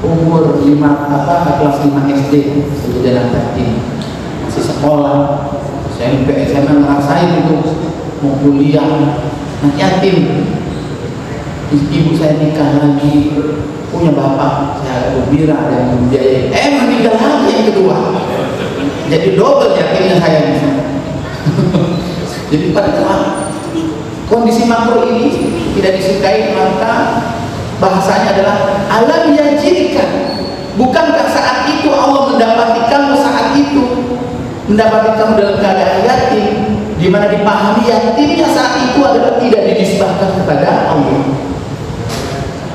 umur kelas 5 SD sebagai anak yatim, masih sekolah, SMP, SMA, ngerasain itu mau kuliah anak yatim. Ibu saya nikah lagi, punya bapak, saya gembira dan membiayai. Meninggal lagi yang kedua, jadi double yatimnya saya di sana. Jadi pada saat kondisi makro ini tidak disukai, maka bahasanya adalah alam yajidkan. Bukankah saat itu Allah mendapati kamu saat itu, mendapati kamu dalam keadaan yatim, di mana dipahami yatimnya saat itu adalah tidak dinisbahkan kepada Allah.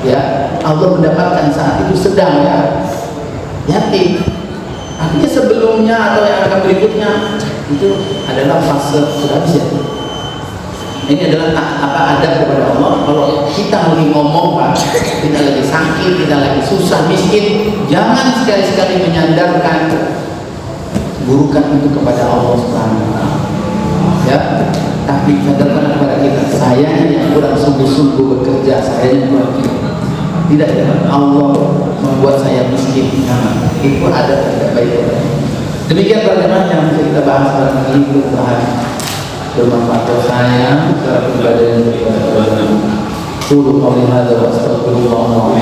Ya, Allah mendapatkan saat itu sedang yatim. Artinya sebelumnya atau yang akan berikutnya itu adalah fase sudah habis ya. Ini adalah adab kepada Allah. Kalau kita lagi ngomong, Pak, kita lagi sakit, kita lagi susah, miskin, jangan sekali-sekali menyandarkan burukan itu kepada Allah Subhanahu wa taala. Ya, tapi sadarkan kepada kita, saya ini kurang sungguh-sungguh bekerja, saya ini kurang tidak Allah membuat saya miskin. Itu ada tidak baik. Demikian bagaimana yang bisa kita bahas pada hari ini, bermanfaat buat saya secara pribadi dan pribadi. Qulu qouli hadza wa astaghfirullah wa